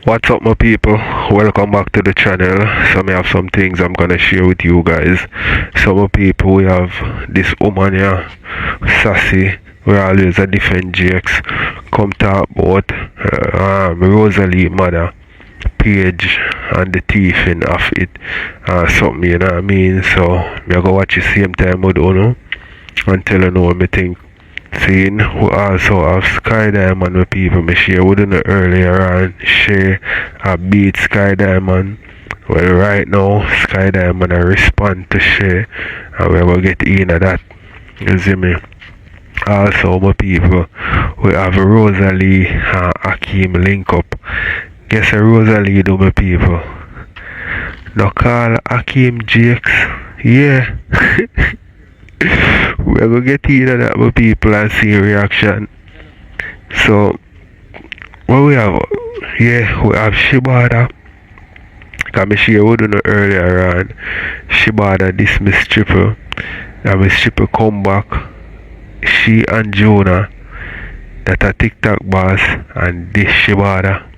What's up, my people? Welcome back to the channel. So I have some things I'm gonna share with you guys. So my people, we have this woman here, Sassy. We always a different Ckeaest. Come talk about Rosalie mother page and the thieving of it. Something, you know what I mean? So me go watch the same time with you and tell you know what me think. Seeing we also have Sky Diamond with people me share with you earlier on. Share a beat Sky Diamond. Well, right now Sky Diamond I respond to share and we will get in that. You see me? Also my people, we have Rosalie and Akeem link up. Guess Rosalie do my people. No call Akeem Ckeaest. Yeah. We're gonna get in that with people and see reaction. So what we have, yeah, we have Shebada. Cause me share with you earlier on. Shebada dismiss Tripple. And Miss Tripple come back. She and Jonah that a TikTok boss and this Shebada.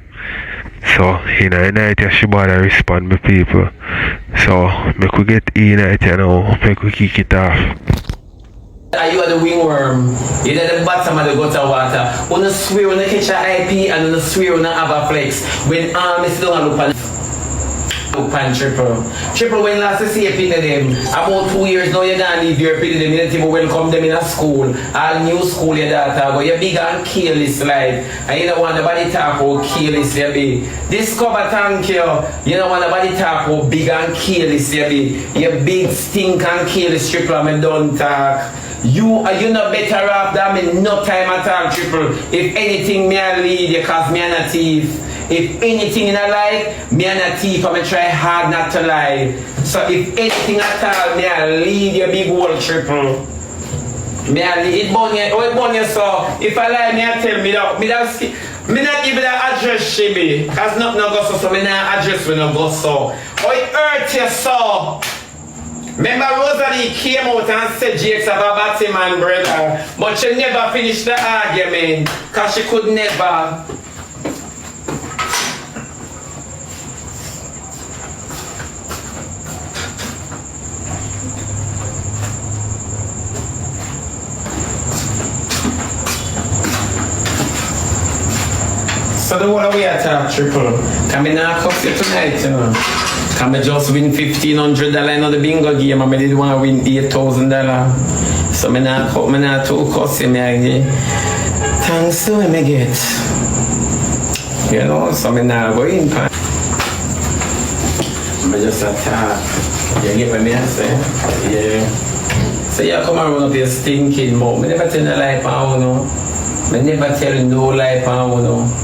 So in a night Shebada respond me people. So make we get in it, you know, make we kick it off. You are the wingworm. You're at the bottom of the gutter water. When you swear when you catch an IP and you swear when you have a flex. When arm is down look pan Tripple. Tripple when last you see a pin them. About 2 years now you gonna leave your pin them. You don't even welcome them in a school. All new school your daughter go. You're big and Ckeaest like. And you don't want nobody talk about Ckeaest you be. Discover thank you. You don't want nobody talk about big and Ckeaest you be. You big stink and Ckeaest Tripple and me don't talk. You not better off than me no time at all Tripple. If anything me I lead you cause me and a thief. If anything in a life, me and a thief, I'm try hard not to lie. So if anything at all, me I lead your big whole Tripple. Me I lead it burn you so. If I lie, me I tell me that me not give you the address Shebby. Cause nothing no go so me not address when no go so. Oh it hurt you so. Remember Rosalie came out and said Ckeaest have a Batman brother. But she never finished the argument. Cause she could never. So the one we attack Tripple. Can I not cuff you tonight, you know? Can I just win $1,500 in the bingo game and I did want to win $8,000? So I not too cuss you, me thanks to me get. You know, so I not go in pan. I just attack. You get what me I say? Yeah. So you come around up here stinking mouth. I never tell no lie pan no. I never tell no lie pan no.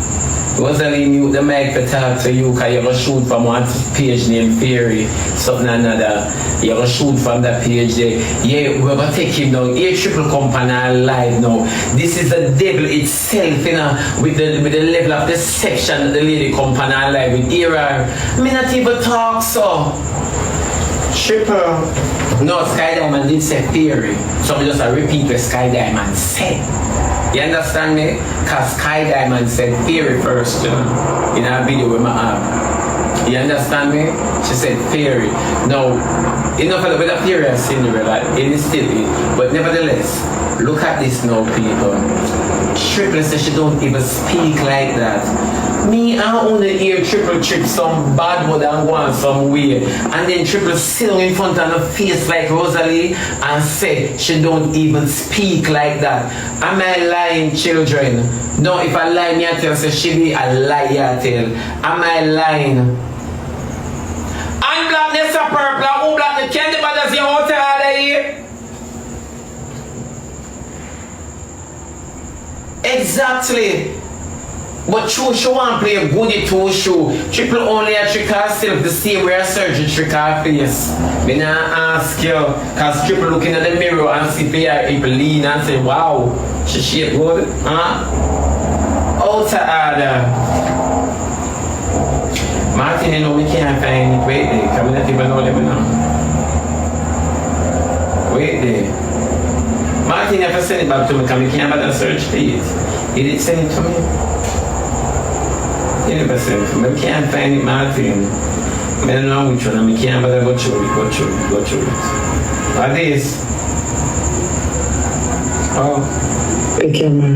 Rosalie mute the mic to talk to you because you're going to shoot from one page named Fairy, something another. You're going to shoot from that page there. Yeah, we're going to take him down. Here Tripple company live now. This is the devil itself, you know, with the level of deception that the lady company live with era. Me not even talk so. Tripple. No, Sky Diamond did say Fairy. So I just repeat what Sky Diamond said. You understand me? Cause Sky Diamond said Fairy first, you know, in her video with my arm. You understand me? She said Fairy. Now, enough of the Fairy and Cinderella, it is still it. But nevertheless, look at this now, people. Tripple says she don't even speak like that. Me, I only hear Tripple trip some bad word and go on somewhere. And then Tripple sit in front of her face like Rosalie and say she don't even speak like that. Am I lying, children? No, if I lie, me I tell, say she be a liar tell. Am I lying? And blackness a purple, who blackness can't the brothers you out of here? Exactly. But true, she want to play a goodie too, show. Tripple only a trick herself to see where surgery trick her face. Me not ask you, cause Tripple looking at the mirror and see people lean and say, wow, she shape good, huh? Out of order. Martin, you know, we can't find it. Wait there, come not even know them now. Wait there. Martin, you have to send it back to me, because we can't bother search for it. He did send it to me. Martin percent. I can't find it, Martin. I don't know which one. I can't bother go through it. What is? Oh. The camera.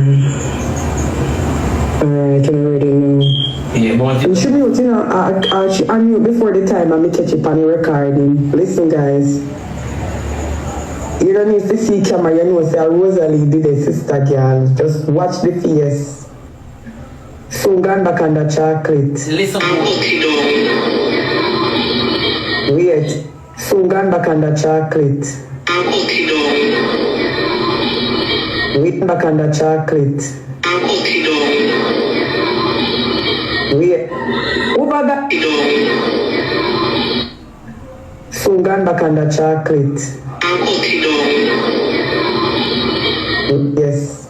Alright, I already know. Yeah, but you should mute, you know, I knew before the time I catch it on the recording. Listen, guys. You don't need to see camera, you know, say Rosalie did a sister girl. Just watch the face. So gone back on the chocolate. Listen. Wait. So gone back on the chocolate. Wait back on the chocolate. Wait. Over that. So gone back on the chocolate. Yes.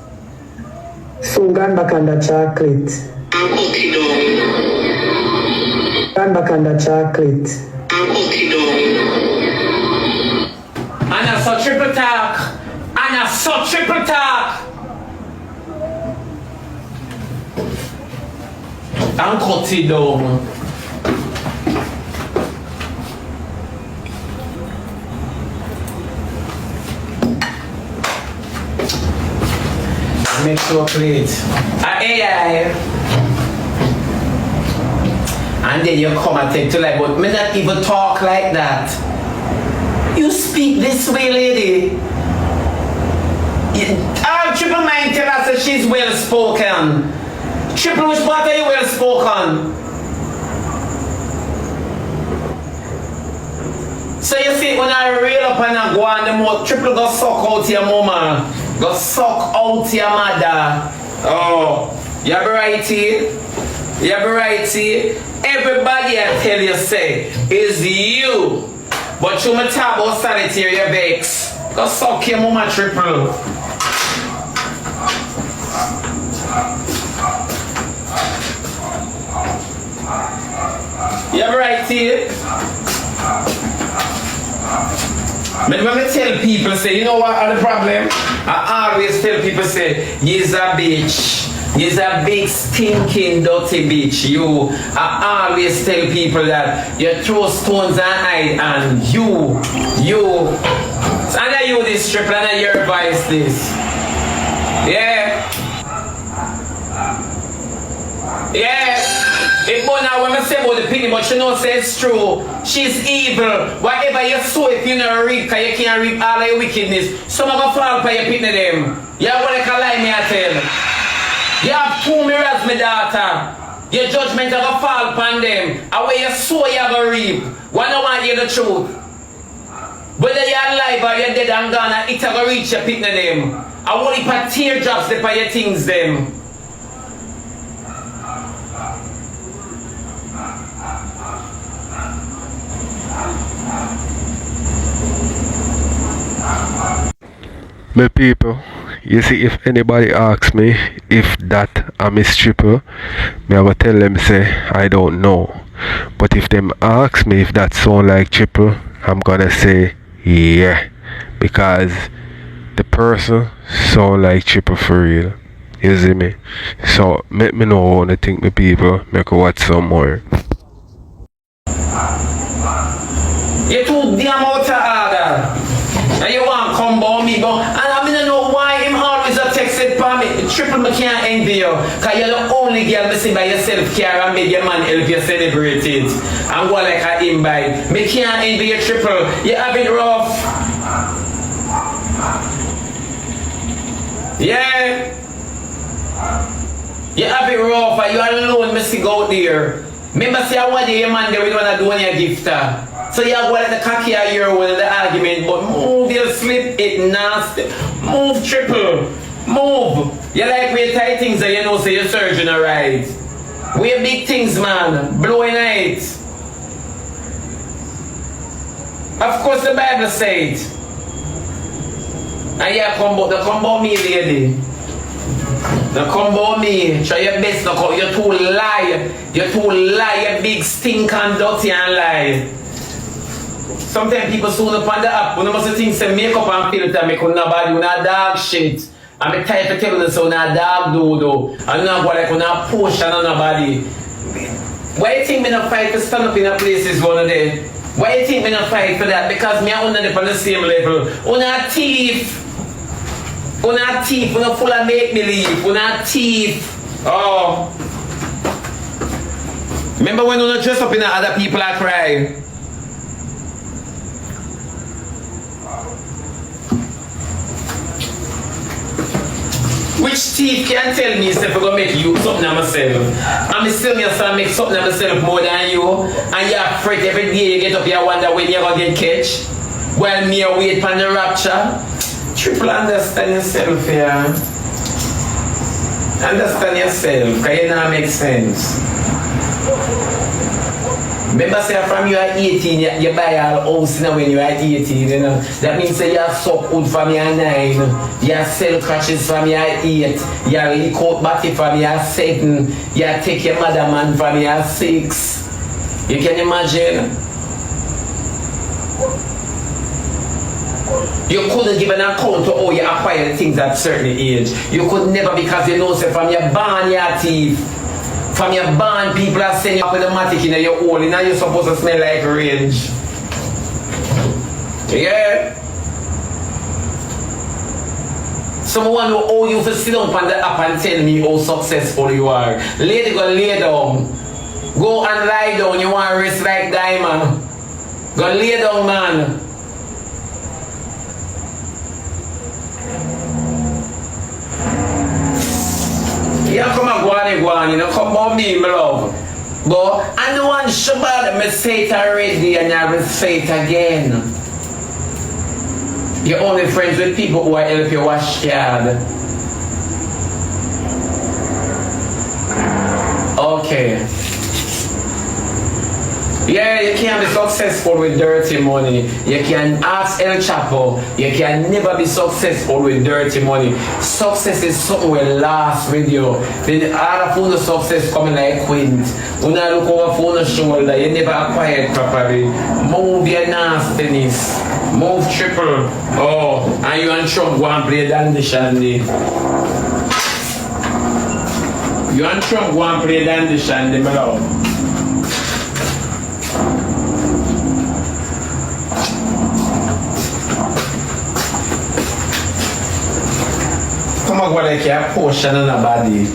So gone back on the chocolate. Gone back on the chocolate. And I saw triple talk. And I saw triple talk. And cut it down. Make sure plate. AI. And then you come and take to like, but me not even talk like that. You speak this way, lady. Triple mind tell us that she's well spoken. Triple, which part are you well spoken? So you see, when I reel up and I go on the mouth, Triple go suck out your mama. Go suck out your mother. Oh, you be right here? You be right here? Everybody I tell you say is you. But you may talk about sanitary vex. Go suck your mama, Triple. You be right here? But when I tell people, say, you know what are the problem? I always tell people, say, you's a bitch. You's a big, stinking, dirty bitch. You. I always tell people that you throw stones and hide, and you. So I know you this Triple, and I your advice this. Yeah. Yeah. It but now when I say about the pity, but you know say it's true. She's evil. Whatever you sow, if you don't reap, cause you can't reap all of your wickedness. Some of them fall for your pity them. You have what I can lie me I tell. You have 2 mirrors, my daughter. Your judgment have a fall upon them. And where you sow, you have a reap. One don't want you the truth. Whether you're alive or you're dead and gone, it have a reach your pity them. I want you put teardrops for your things them. My people, you see, if anybody asks me if that I miss Triple, me I go tell them say I don't know. But if them ask me if that sound like Triple, I'm gonna say yeah, because the person sound like Triple for real. You see me? So make me know what you think, my people. Make me watch some more. You're too damn out of order. And you want to come by me, but and I don't know why him always a texted for me. Triple, me can't envy you. Because you're the only girl missing by yourself care and make your man help you celebrate it. And go like a invite. Me can't envy you, Triple. You have it rough. Yeah. You have it rough and you alone missing out there. Remember say I want your man there with one of the one your gifter. So you go like the cocky of your one of the argument, but move your slip it nasty. Move Triple. Move. You like we tight things that you know say your surgeon alright. We big things man. Blowing it. Of course the Bible says. And yeah, come about me lady. Now come about me. Try your best now come. You're too lie. You're too lie. You big stink and dirty and lie. Sometimes people soon up on the app. When I must think say makeup and filter make nobody do not dog shit. I'm a type of tell them so not dog do. And not go like on a post on nobody. Why you think me not fight to stand up in a places one of them? Why you think me not fight for that? Because me and una on the same level. Una thief. Una thief. Una full of make believe. Una thief. Oh. Remember when una dress up in other people are cry? Which thief can tell me if I'm gonna make you something of myself? I'm still gonna make something of myself more than you, and you're afraid every day you get up, you wonder when you're gonna get catch. While me I wait for the rapture. Triple, understand yourself here. Understand yourself, because it don't make sense. Remember, say from you are 18, you buy a house now when you are 18, you know. That means say you suck wood from you are 9, you sell crutches from you are 8, you lick out body from you are 7, you take your mother man from you are 6. You can imagine? You couldn't give an account to how you acquire things at a certain age. You could never, because you know, say from your born you are thief. From your band, people are saying you up with the matic in your hole, and now you're supposed to smell like range. Yeah? Someone who owe you for sit down on the app and tell me how successful you are. Lady, go lay down. Go and lie down. You want to rest like diamond. Go lay down, man. Yeah, come on, go on, you know, come on me, my love. But I don't want Shebada, me say it already and I will say it again. You're only friends with people who are help you wash yard. Okay. Yeah, you can't be successful with dirty money. You can ask El Chapo. You can never be successful with dirty money. Success is something will last with you. The other phone of success coming like quint. When I look over phone of shoulder, you never acquire it properly. Move your nastiness. Move triple. Oh, and you and Trump go and play dandy shandy. You and Trump go and play dandy shandy, my love. Come on, go like a portion on the body.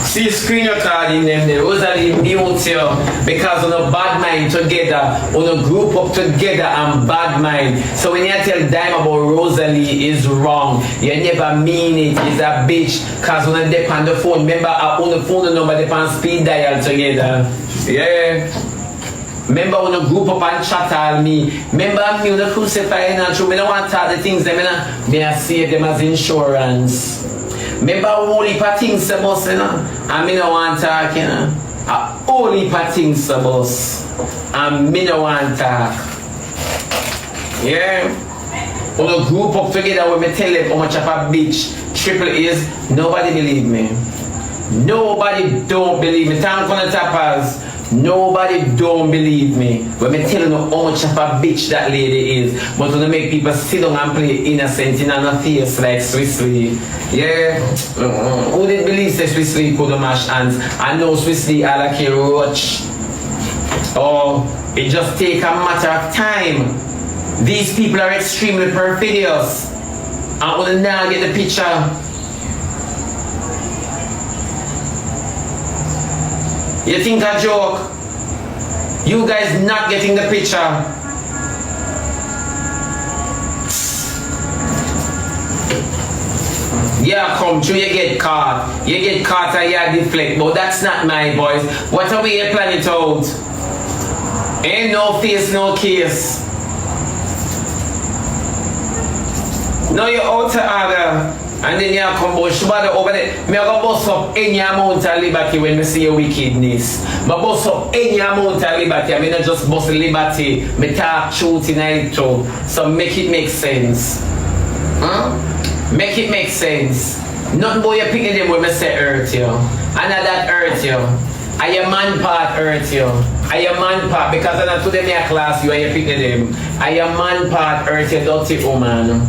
See, screen your card in them, those are the mute you because on a bad mind together, on a group up together and bad mind. So when you tell Dime about Rosalie is wrong, you never mean it, it's a bitch. Because when they on the phone, remember on the phone number they on speed dial together. Yeah. Remember when the group up and chat all me. Remember me when the crucify and true. I don't want to talk the things them, I save them as insurance. Remember a whole heap of things about, you know, and I don't want to talk, you know. A whole heap of things about, and I don't want to talk. Yeah? When the group up together when I tell them how much of a bitch Triple is, nobody believe me. Nobody don't believe me. Thank you, tappers. Nobody don't believe me when I tell you how much of a bitch that lady is. But when I make people sit down and play innocent in a face like Swissley. Yeah. Who did believe that Swissley could mash hands? I know Swissley are like a roach. Oh, it just take a matter of time. These people are extremely perfidious. And when I now get the picture. You think a joke? You guys not getting the picture. Yeah, come true, you get caught. You get caught and you deflect, but that's not my voice. What are we planning it out? Ain't no face, no case. No, you're out to order. And then you come about Shebada over there. Me go bust up any amount of liberty when me see your wickedness. But bust up any amount of liberty. I mean not just bust liberty. Me talk truth in it too. So make it make sense. Huh? Make it make sense. Nothing but you picking them when me say hurt you. And that hurt you. And your man part hurt you. And your man part, because I'm not to them in class you and you picking them. And your man part hurt you, dirty woman.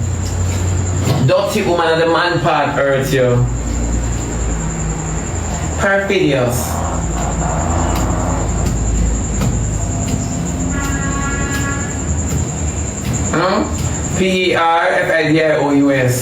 Dirty woman and the man part hurt you. Perfidious. Perfidious.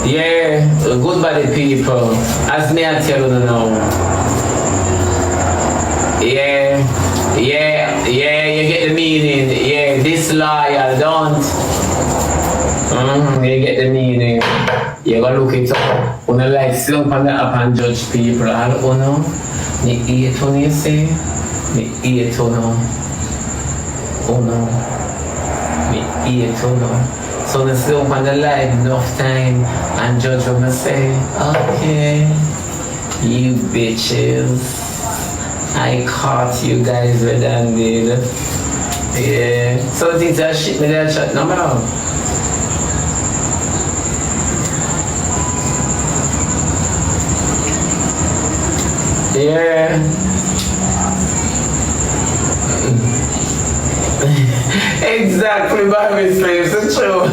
Yeah, good body people. As me I tell you now. Yeah, you get the meaning. Yeah, disloyal, don't. You get the meaning. You gotta look it up. When I like slump on the up and judge people, I don't know. Me eat on you say. Me eat on no. Oh no. Me eat on no. So I slump on the live enough time and judge when I say, okay, you bitches. I caught you guys red-handed. Yeah. Some things that shit me that chat number now. Yeah. Exactly, Bible slaves, it's true.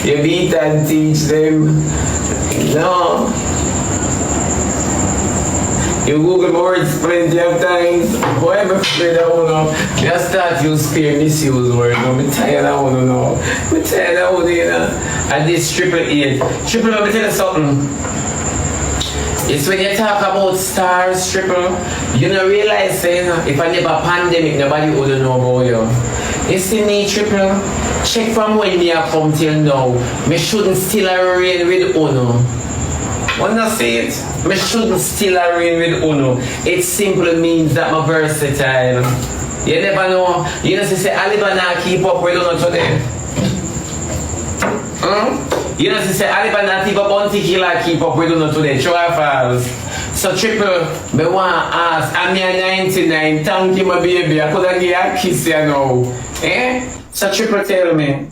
You beat and teach them. No. You Google words plenty of times. Boy, I'm afraid I wanna know. Just start use fear, misuse words. I'm tired, I wanna know. I'm tired, I wanna know. And this Ckeaest. Tripple, let me tell you something. It's when you talk about stars, Tripple, you don't realize, say, if I never pandemic, nobody would know about you. You see me, Tripple, check from when me I come till now. Me shouldn't still reign with Uno. Wanna see it? Me shouldn't still reign with Uno. It simply means that I'm versatile. You never know. You know, say, I live and I keep up with Uno today. You know, say, I live and I keep up bounty killer, keep up with Uno today. True or false? So, Tripple, me want to ask, I'm here 99, thank you, my baby. I could have give you a kiss you now. Eh? So, Tripple, tell me.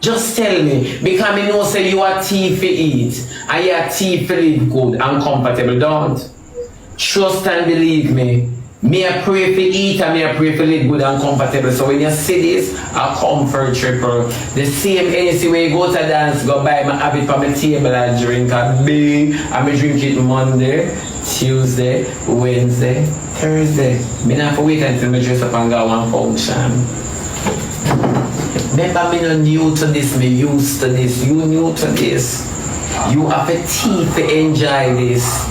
Just tell me, because I know say you are tea for eat, and you are tea for live good and comfortable, don't? Trust and believe me. Me I pray for eat and me I pray for live good and comfortable. So when you see this, I comfort Tripple. The same energy when you go to dance, go buy my have it from my table and drink a big, and me drink it Monday, Tuesday, Wednesday, Thursday. Me not have to wait until me dress up and go one function. Remember, me not new to this, me used to this, you new to this. You have a tea to enjoy this.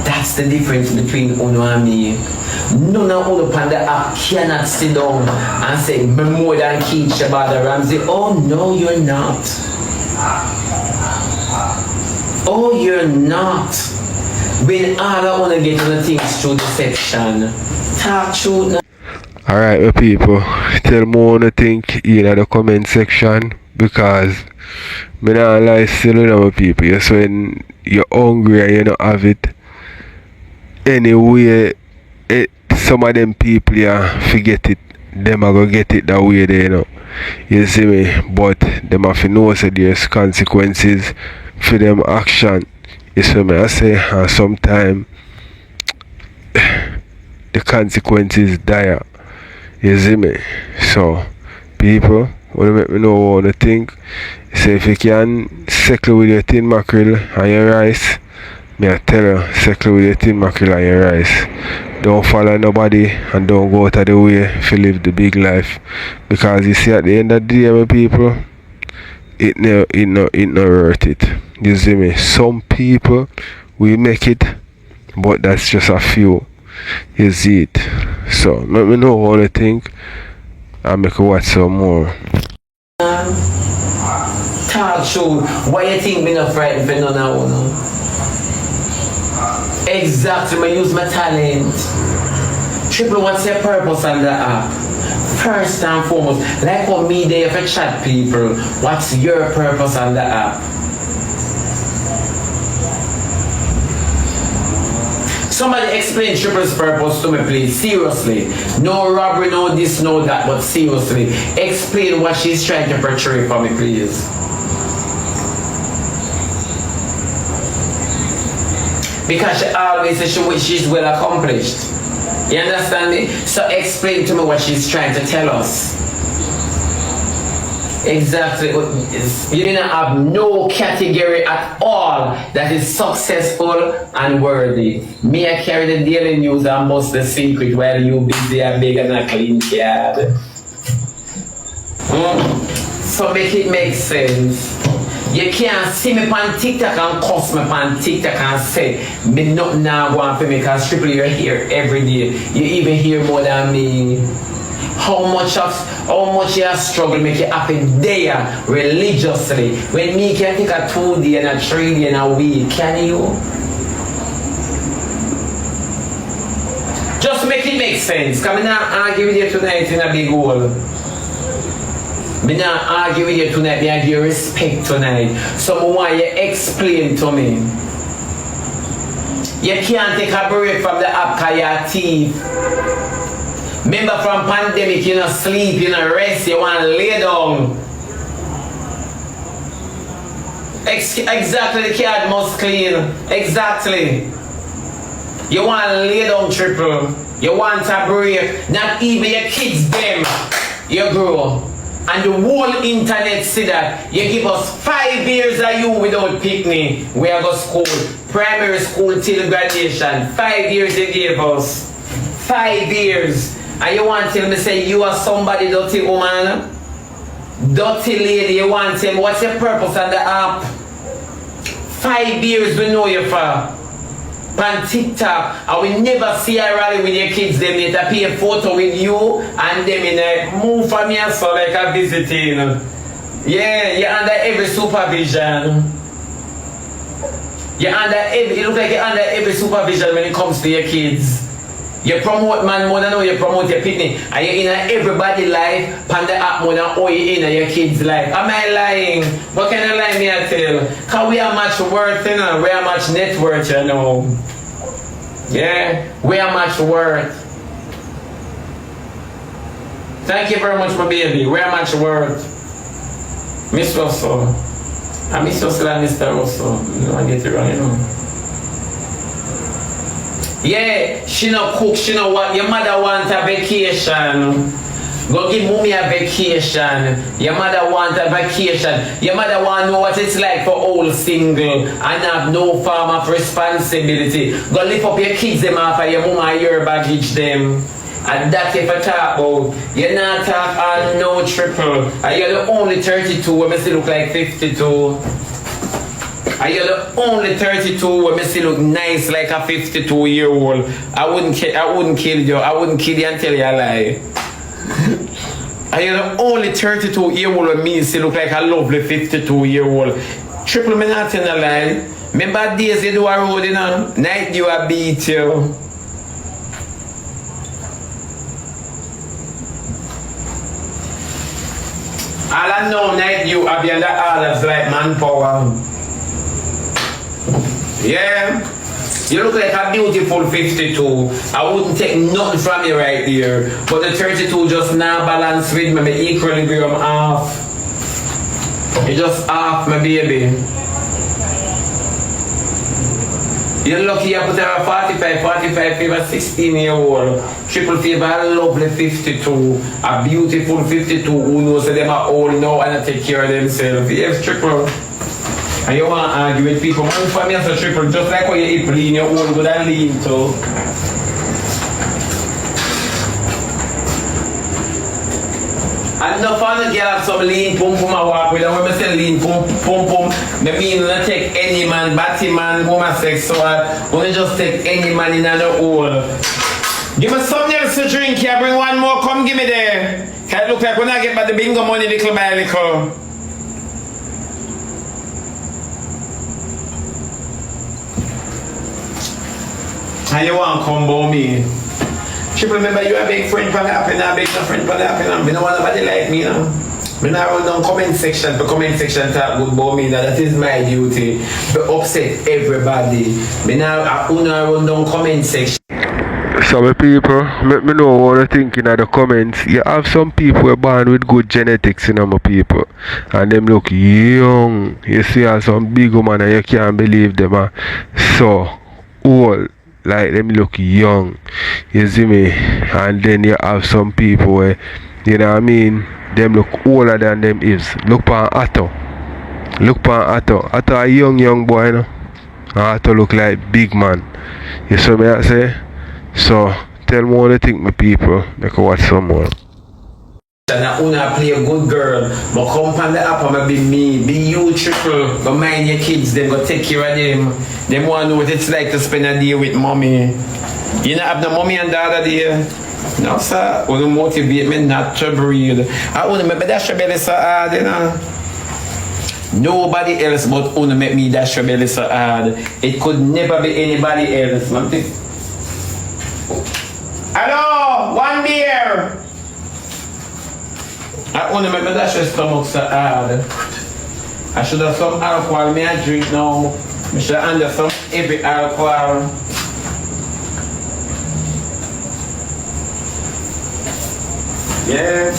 That's the difference between Uno and me. None of Uno on the app cannot sit down and say, me more than Ckeaest, Shebada, Ramsey. Oh no, you're not. Oh, you're not. When all I want to get to the things through the section, talk through. Alright, my people, tell me what you think in the comment section, because me not lie still, you know, my people. Yes, when you're hungry and you don't have it, anyway, some of them people forget it, them are gonna get it that way there, you know. You see me? But them have to know that there's consequences for them action. You see me? I say, and sometimes the consequences dire. You see me? So, people, want to make me know what you think. So if you can settle with your tin mackerel and your rice, me I tell you, settle with your tin mackerel and your rice. Don't follow nobody and don't go out of the way to live the big life. Because you see, at the end of the day, my people, it no worth it. You see me? Some people will make it, but that's just a few. You see it? So let me know what you think and make you watch some more. Talk show. Why you think me not frightened for none of you? Exactly, I use my talent. Tripple, what's your purpose on the app? First and foremost, like what me there for chat people, what's your purpose on the app? Somebody explain Tripple's purpose to me, please. Seriously. No robbery, no this, no that, but seriously. Explain what she's trying to portray for me, please. Because she always says she's well accomplished. You understand me? So explain to me what she's trying to tell us. Exactly. You didn't have no category at all that is successful and worthy. Me, I carry the daily news and bust the secret while you busy and big and a clean card. So make it make sense. You can't see me on TikTok and cuss me on TikTok and say me not now want for me because Tripple you're here every day. You even hear more than me. How much you have struggled make you happy there religiously. When me can take a 2 day and a 3 day and a week, can you? Just make it make sense. Come in and argue with you tonight in a big hole. Me not argue with you tonight, me give you respect tonight. So I want you explain to me. You can't take a break from the app because you're a thief. Remember from pandemic, you don't sleep, you don't rest, you want to lay down. Exactly, the card must clean. Exactly. You want to lay down, Tripple. You want a break. Not even your kids, them. You grow. And the whole internet see that. You give us 5 years of you without picnic. We are go school. Primary school till graduation. 5 years you gave us. 5 years. And you want to tell me say you are somebody dirty woman? Dirty lady, you want to tell me what's your purpose on the app? 5 years we know you for. On TikTok, and we never see a rally with your kids, them need to pay a photo with you and them in a move from your so like a visiting. Yeah, you're under every supervision. You're under every, you look like you're under every supervision when it comes to your kids. You promote man more than how you promote your picnic. And you're in everybody's life, on the app more than how you in your kids' life. Am I lying? What kind of lie me I tell? Because we are much worth, you know. We are much net worth, you know. Yeah, we are much worth. Thank you very much, my baby. We are much worth. Miss Russell. I miss Russell and Mr. Russell. You don't get it wrong, you know. Yeah, she no cook, she no what. Your mother want a vacation. Go give mommy a vacation. Your mother want a vacation. Your mother want to know what it's like for old single and have no form of responsibility. Go lift up your kids them after your mama and your baggage them. And that if I talk about, you're not talk all no Tripple. And you're the only 32 where me still look like 52. And you're the only 32 where me still look nice like a 52-year-old. I wouldn't kill you. I wouldn't kill you and tell you a lie. And you're the only 32-year-old where me still look like a lovely 52-year-old. Tripple me not in a lie. Remember days you do a road, you know? Night you a beat you. All I know night you are behind the orders like manpower. Yeah. You look like a beautiful 52. I wouldn't take nothing from you right there. But the 32 just now balance with me. My equilibrium off. You just off, my baby. You're lucky you put her a 45 fever, 16-year-old. Tripple fever, a lovely 52. A beautiful 52 who knows that they are old now and take care of themselves. Yes, Tripple. And you want to argue with people. Man, for me as a Tripple, just like how you eat lean, you're old good and lean too. And no fun girl have some lean pum pum I walk with. And when I say lean pum pum, I mean not take any man, batty man, homosexual. Only just take any man in the hole. Give me something else to drink here. Bring one more. Come give me there. Can it look like when I get back the bingo money little by little. And you want to come by me. Tripple, remember you a big friend for the app and I beg no friend for the app and I don't want nobody like me, you know. I now run down comment section for comment section talk good about me. That is my duty. To upset everybody. I now run down comment section. Some people, let me know what you think in the comments. You have some people who are born with good genetics in my people. And them look young. You see some big woman and you can't believe them. So, old, like them look young. You see me? And then you have some people where, you know what I mean, them look older than them is. Look pan Atto. Look pan Atto. Atto a young boy, you know. And Atto look like big man. You see me I say? So tell me what you think, my people. Make watch some more. And una play a good girl, but come on the app and be me, be you Triple, go mind your kids, then go take care of them. Them want to know what it's like to spend a day with mommy. You know have no mommy and dad there? No sir, wanna motivate me not to breathe. I wanna make me dash your belly so hard, you know. Nobody else but wanna make me dash your belly so hard. It could never be anybody else. Hello, one beer. I only make my dash your stomach so hard. I should have some alcohol. May I drink now? I should have under some heavy alcohol. Yeah.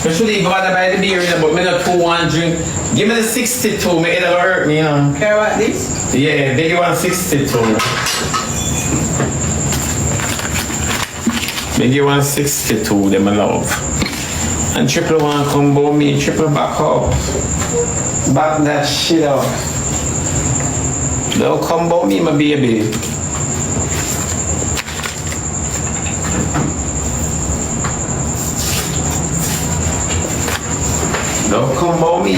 I should even bother by the beer, but me not 2-1 drink. Give me the 62, me it'll hurt me, you know. Care about this? Yeah, big one 62. Big one 62, them I love. And Triple one combo me, Triple back up. Back that shit up. Don't combo me, my baby. Don't combo me.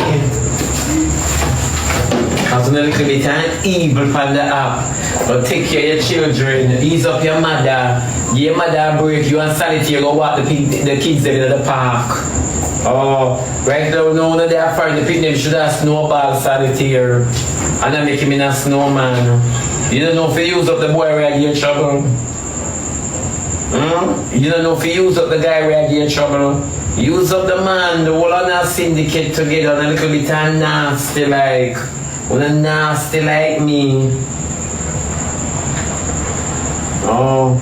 Cause a little bit of evil from the app. But take care of your children, ease up your mother. Give your mother a break, you and Sanity, you go walk the kids in the park. Oh, right now that they are fine, the picnic should have snowball Sanity. And I make him in a snowman. You don't know if you use up the boy where I get in trouble. You don't know if you use up the guy where I get in trouble. Use up the man, the whole of our syndicate together and a little bit of nasty like. Wanna nasty like me. Oh,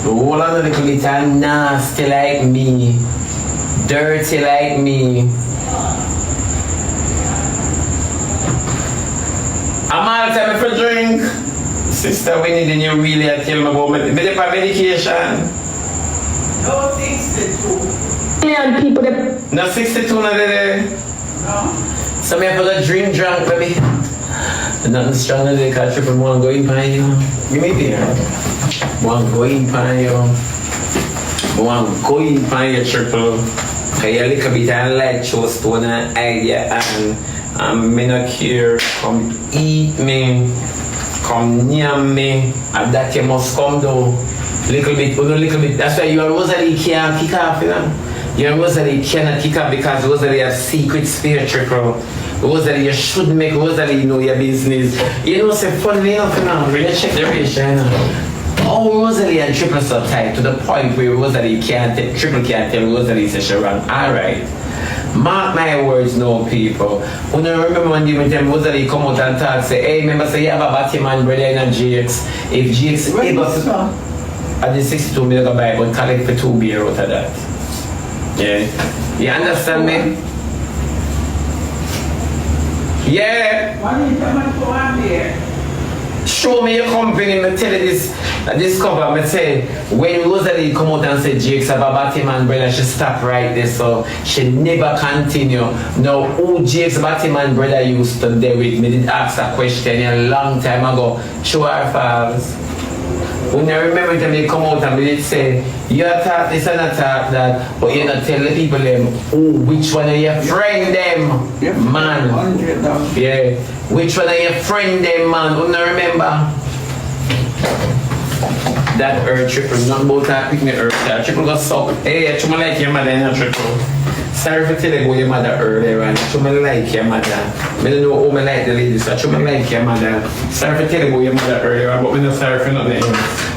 the whole of a little bit of nasty like me. Dirty like me. I'm all time for drink. Sister Winnie, then you really tell me about medication. No, 62. And people that No 62 na there. No. So me have a drink drunk, baby. Nothing stronger than the Triple one going by you. Give me beer. One going by you. One going by you, Triple. Kaya little bit of light chose to an idea and me not here. Come eat me. Come near me. And that you must come do. Little bit. That's why your Rosalie can't kick off, you know. Your Rosalie cannot kick off because Rosalie has secret spirit, Triple. Rosalie, you should make Rosalie know your business. You know, say funny enough, you know, really check the ratio, you know. Oh, Rosalie and Triple so tight to the point where Rosalie Triple can't tell Rosalie says she wrong. Alright. Mark my words, no people. When you remember when you tell Rosalie come out and talk, say, hey, remember say you have a Batman brother in a Ckeaest. If Ckeaest ever at the 62 million go buy, but collect for 2 beer out of that. Yeah. You understand me? Yeah. Why do you come and go on there? Show me your company, me tell you this cover, me say, when Rosalie come out and say Ckeaest have a Batman brother, she stop right there, so she never continue. Now, who Ckeaest Batman brother used to deal with, me did ask a question a long time ago. Show her files. When I remember them, they come out and they did say, you attack this and attack that, but you not tell the people them, which one of your friend them, man. 100,000. Yeah. Which one of your friend them, man? Who not remember? That earth Triple, not about that pick me earth. That Triple got sucked. Hey, I should like your mother in a Triple. Sorry for telling you your mother earlier, and I should like your mother. I don't know how I like the ladies, so I should like your mother. Sorry for telling you your mother earlier, but I'm not sorry for nothing else.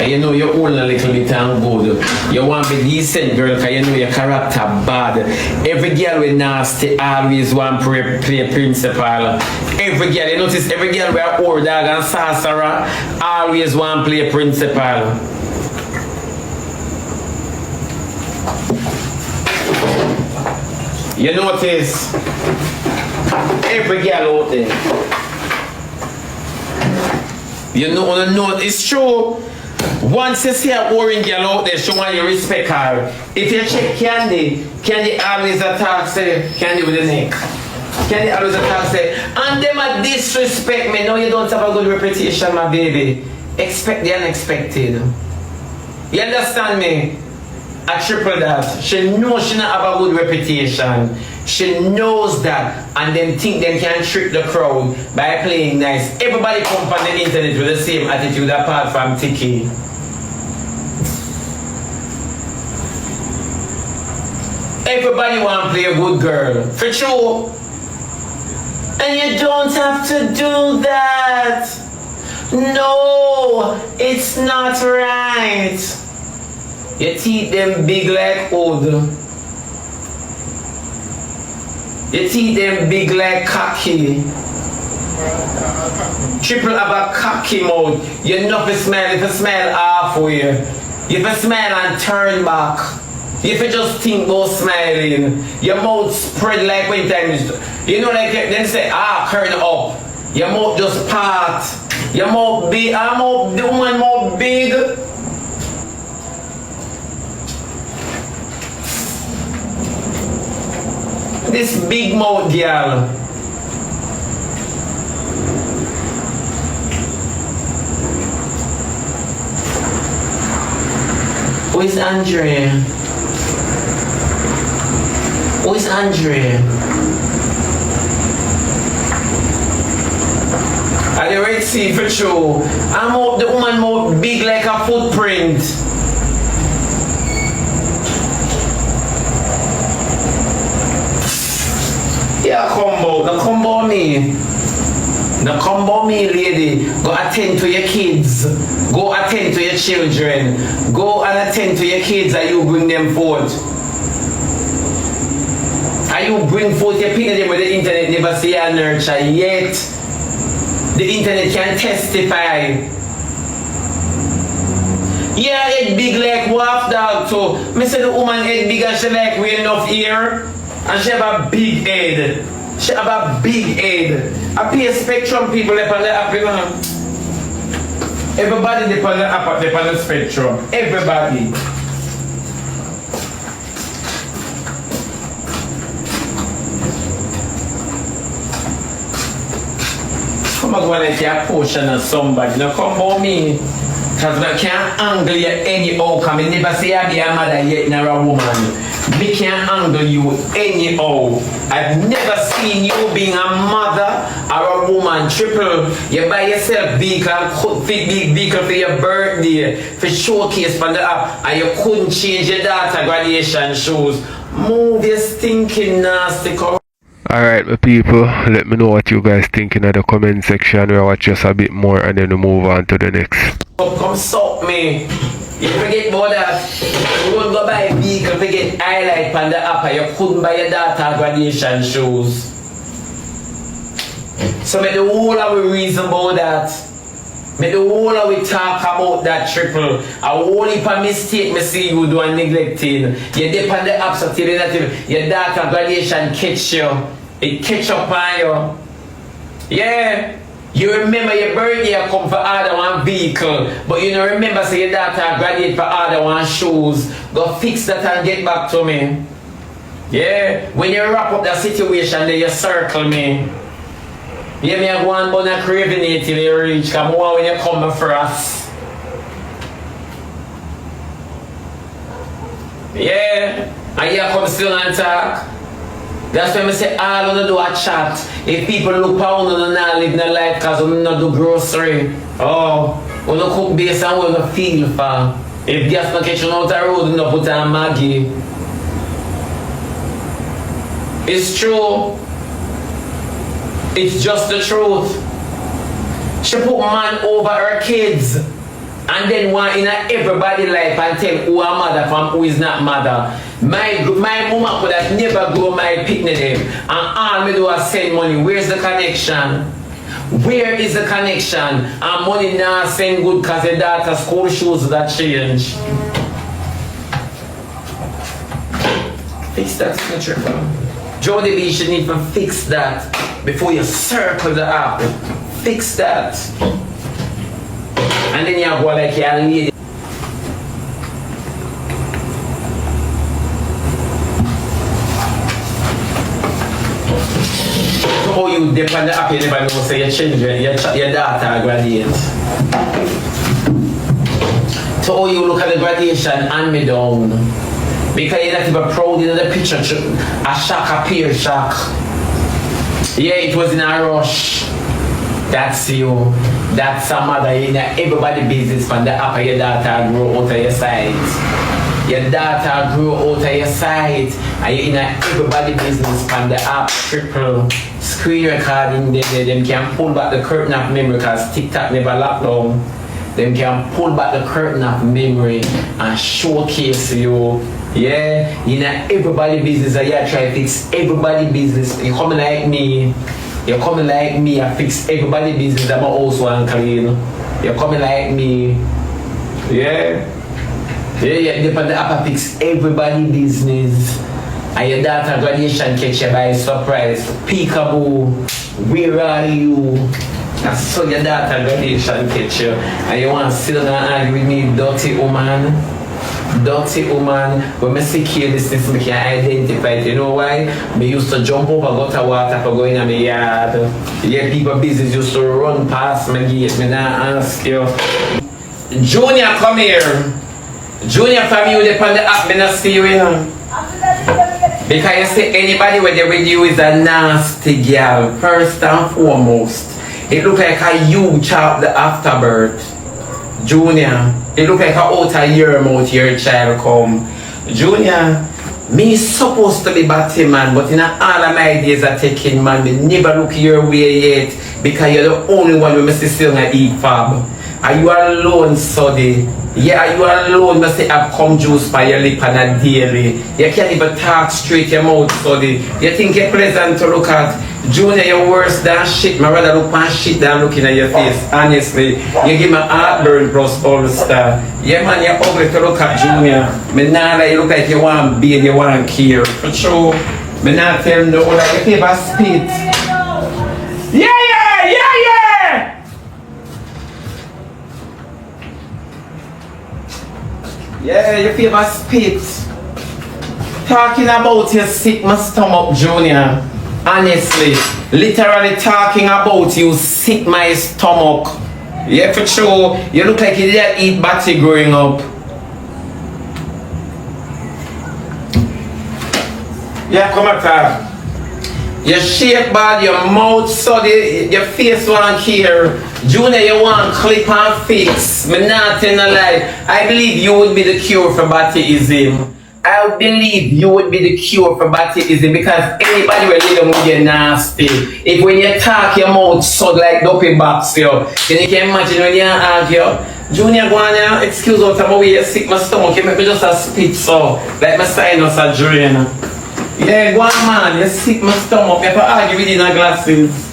Cause you know you're old a little bit and good. You want to be decent girl cause you know your character bad. Every girl with nasty always want to play principal. Every girl, you notice every girl with old dog and sorcerer always want to play principal. You notice every girl out there. You know, it's true. Once you see a orange girl out there, she want you respect her. If you check Candy always attack say, Candy with the neck. Candy always attack say, and them a disrespect me. No, you don't have a good reputation, my baby. Expect the unexpected. You understand me? I triple that. She knows she not have a good reputation. She knows that, and then think they can trick the crowd by playing nice. Everybody come on the internet with the same attitude apart from Tiki. Everybody want to play a good girl, for sure. And you don't have to do that. No, it's not right. Your teeth them big like wood. Your teeth them big like cocky. Triple have a cocky mouth. You know if you smile halfway. If you smile and turn back. If you just think about smiling. Your mouth spread like when time is, you know like then say curl up. Your mouth just part. Your mouth big, the woman mouth big. This big mouth girl. Who is Andrea? Who is Andrea? Are you ready to see for sure? I'm up the woman more big like a footprint. Yeah, combo me. The combo me, lady. Go attend to your kids. Go attend to your children. Go and attend to your kids and you bring them forth. And you bring forth your people with the internet never see a nurture yet. The internet can testify. Yeah, head big like wolf dog too. Me say the woman head big and she like we enough ear. And she have a big head. She have a big head. I pay spectrum people up on the app, you know. Everybody they on the app, they on the spectrum. Everybody. Come on, go and let your portion of somebody. Now come for me. Because I can't angle you anyhow. Because I never say I be a mother yet, nor a woman. Me can't angle you anyhow. I've never seen you being a mother or a woman. Triple, you buy yourself vehicle, big vehicle for your birthday, for showcase from the app, and you couldn't change your daughter graduation shoes. Move your stinking nasty. Alright, my people, let me know what you guys think in the comment section. We'll watch just a bit more and then we'll move on to the next. Come stop me. You forget about that. You won't go buy a vehicle to get highlight on the app and you couldn't buy your daughter graduation shoes. So make the whole of we reason about that. Make the whole of we talk about that triple. A whole heap of mistake me see you do and neglecting. You dip on the app so till your daughter graduation catch you. It catch up on you. Yeah. You remember your birthday come for order one vehicle, but you don't remember say your daughter graduate for order one shoes. Go fix that and get back to me. Yeah, when you wrap up that situation, then you circle me. Yeah, me I go and burn a craving it till you reach. Come on when you come for us. Yeah, and you come still and talk. That's why I say all of them do a chat. If people look for you, you not live no life because you not do grocery. Oh, you don't cook based on what you feel for. If gas not catch you out the road, you don't put on Maggie. It's true. It's just the truth. She put man over her kids. And and then want in everybody life and tell who are mother from who is not mother. My mama could have never grow my picnic them, and all me do is send money. Where's the connection? Where is the connection? And money now send good because the daughter school shoes that change. Fix that signature. Jody B should need to fix that before you circle the app. Fix that. And then you go like you're a lady. So you depend on the app, you never know, so your children, your daughter graduate. So you look at the graduation and me down. Because you're not even proud in the picture. A shock appears, shock. Yeah, it was in a rush. That's you. That's some other in everybody business from the app. Your daughter grew out of your sight. Your daughter grew out of your sight. And you're in everybody business from the app. Tripple screen recording. Them can pull back the curtain of memory because TikTok never locked down. Them can pull back the curtain of memory and showcase you. Yeah, you know everybody business and you try to fix everybody business. You coming like me. You're coming like me, I fix everybody business. I'm also unclean. You're coming like me. Yeah. Yeah, depend the app fix everybody business. And your daughter graduation catch you by surprise. Peekaboo, where are you? I saw your daughter graduation catch you. And you want to sit down and argue with me, dirty woman. Dirty woman, when I see Ckeaest, I can identify it. You know why? I used to jump over gutter water for going in my yard. Yeah, people business used to run past my gate. I now ask you. Junior, come here. Junior, from you, they on the app, I not see you. Because you say anybody when they with you is a nasty girl. First and foremost, it look like a you chop the afterbirth. Junior, it look like out a year out your child come. Junior, me supposed to be batty man, but in all of my days of taking man, me never look your way yet because you're the only one who must still not eat fab. Are you alone, Soddy? Yeah, are you alone? Must have come juice by your lip on a daily. You can't even talk straight your mouth, Soddy. You think you're pleasant to look at? Junior, you're worse than shit. My rather look at shit than looking at your face. Honestly, you give me heartburn plus all the stuff. Yeah, man, you're ugly to look at, Junior. Me nah like you look like you want be and you want care. For sure. Me nah tell no like you favor spit. Yeah. Yeah, you favor spit. Talking about you sick my stomach, Junior. Honestly, literally talking about you sick my stomach. Yeah, for sure. You look like you didn't eat batty growing up. Yeah, come up. Your shape bad, your mouth soddy, your face want here. Junior, you want clip and fix. Me not in a lie. I believe you would be the cure for Battyism. I believe you would be the cure for Battyism because anybody will live with you nasty. If when you talk your mouth so like dopey box, yo. Then you can imagine when you argue. Junior, go on here, excuse out of my way, you sick my stomach, you make me just a spit so. Like my sinus a drain. Yeah, go on man, you sick my stomach, you have to argue with your glasses.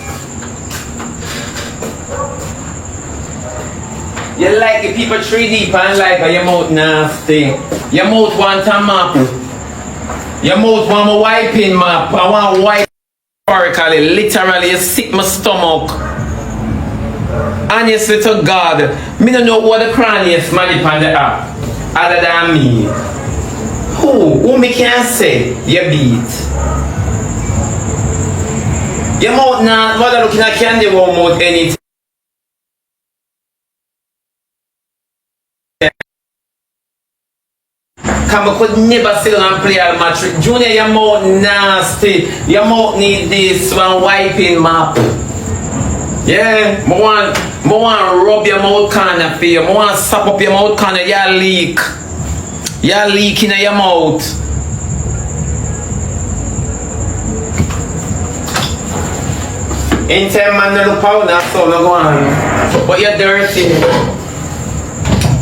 You like the people 3D and like your mouth nasty. Your mouth want a map. Your mouth want a wiping map. I want wipe metaphorically, literally, you sick my stomach. Honestly to God, me don't know what the cranniest man on the app other than me. Who me can say you beat? Your mouth not mother looking at candy one mouth anything. Cause I could never sit down and play a match. Junior, your mouth nasty. Your mouth need this one wiping map. Yeah, I want rub your mouth corner for you. I want sap up your mouth corner. You leak. You leak in your mouth. In time man no look out now, so no go on. But you're dirty.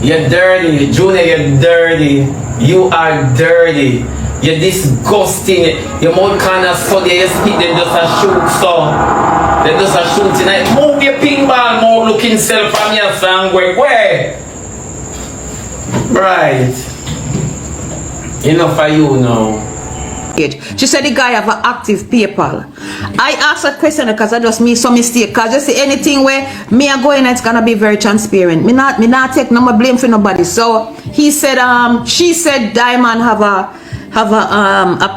You're dirty. Junior, you're dirty. You are dirty. You're disgusting. Your mouth kind of study. You speak them just a shoot so. They just a shoot tonight. Move your pinball mouth looking self from your song. Where? Right. Enough for you now. She said the guy have an active PayPal. I asked a question because I just made some mistake. Cause you see anything where me are going, it's gonna be very transparent. Me not take no more blame for nobody. So he said, she said Diamond have a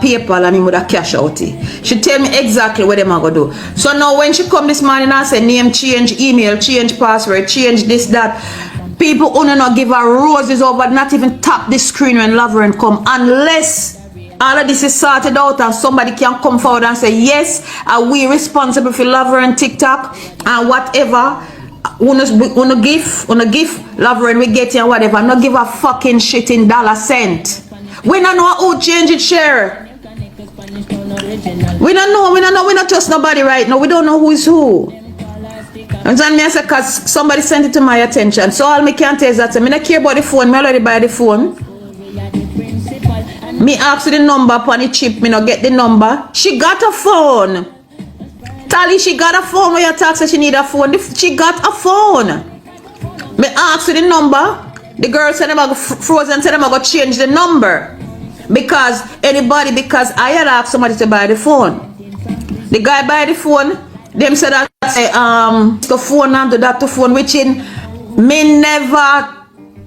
PayPal and he would have cash out it. She tell me exactly what them are gonna do. So now when she come this morning and say name change, email change, password change, this that. People only not give her roses over, not even tap the screen when Laverne come unless all of this is sorted out and somebody can come forward and say, yes, are we responsible for Laverne TikTok and whatever. Wanna give Laverne we get and whatever. Not give a fucking shit in $cent. We don't know who change it, share. We don't know, we not trust nobody right now. We don't know who is who. And then me I say, cause somebody sent it to my attention. So all me can tell is that I don't care about the phone, me already buy the phone. Me ask the number upon the chip, me not get the number. She got a phone. Tally, she got a phone when you talk say she need a phone. She got a phone. Me ask the number. The girl said them I go frozen, said them I go change the number. Because because I had asked somebody to buy the phone. The guy buy the phone, them said that the phone and that to phone, which in me never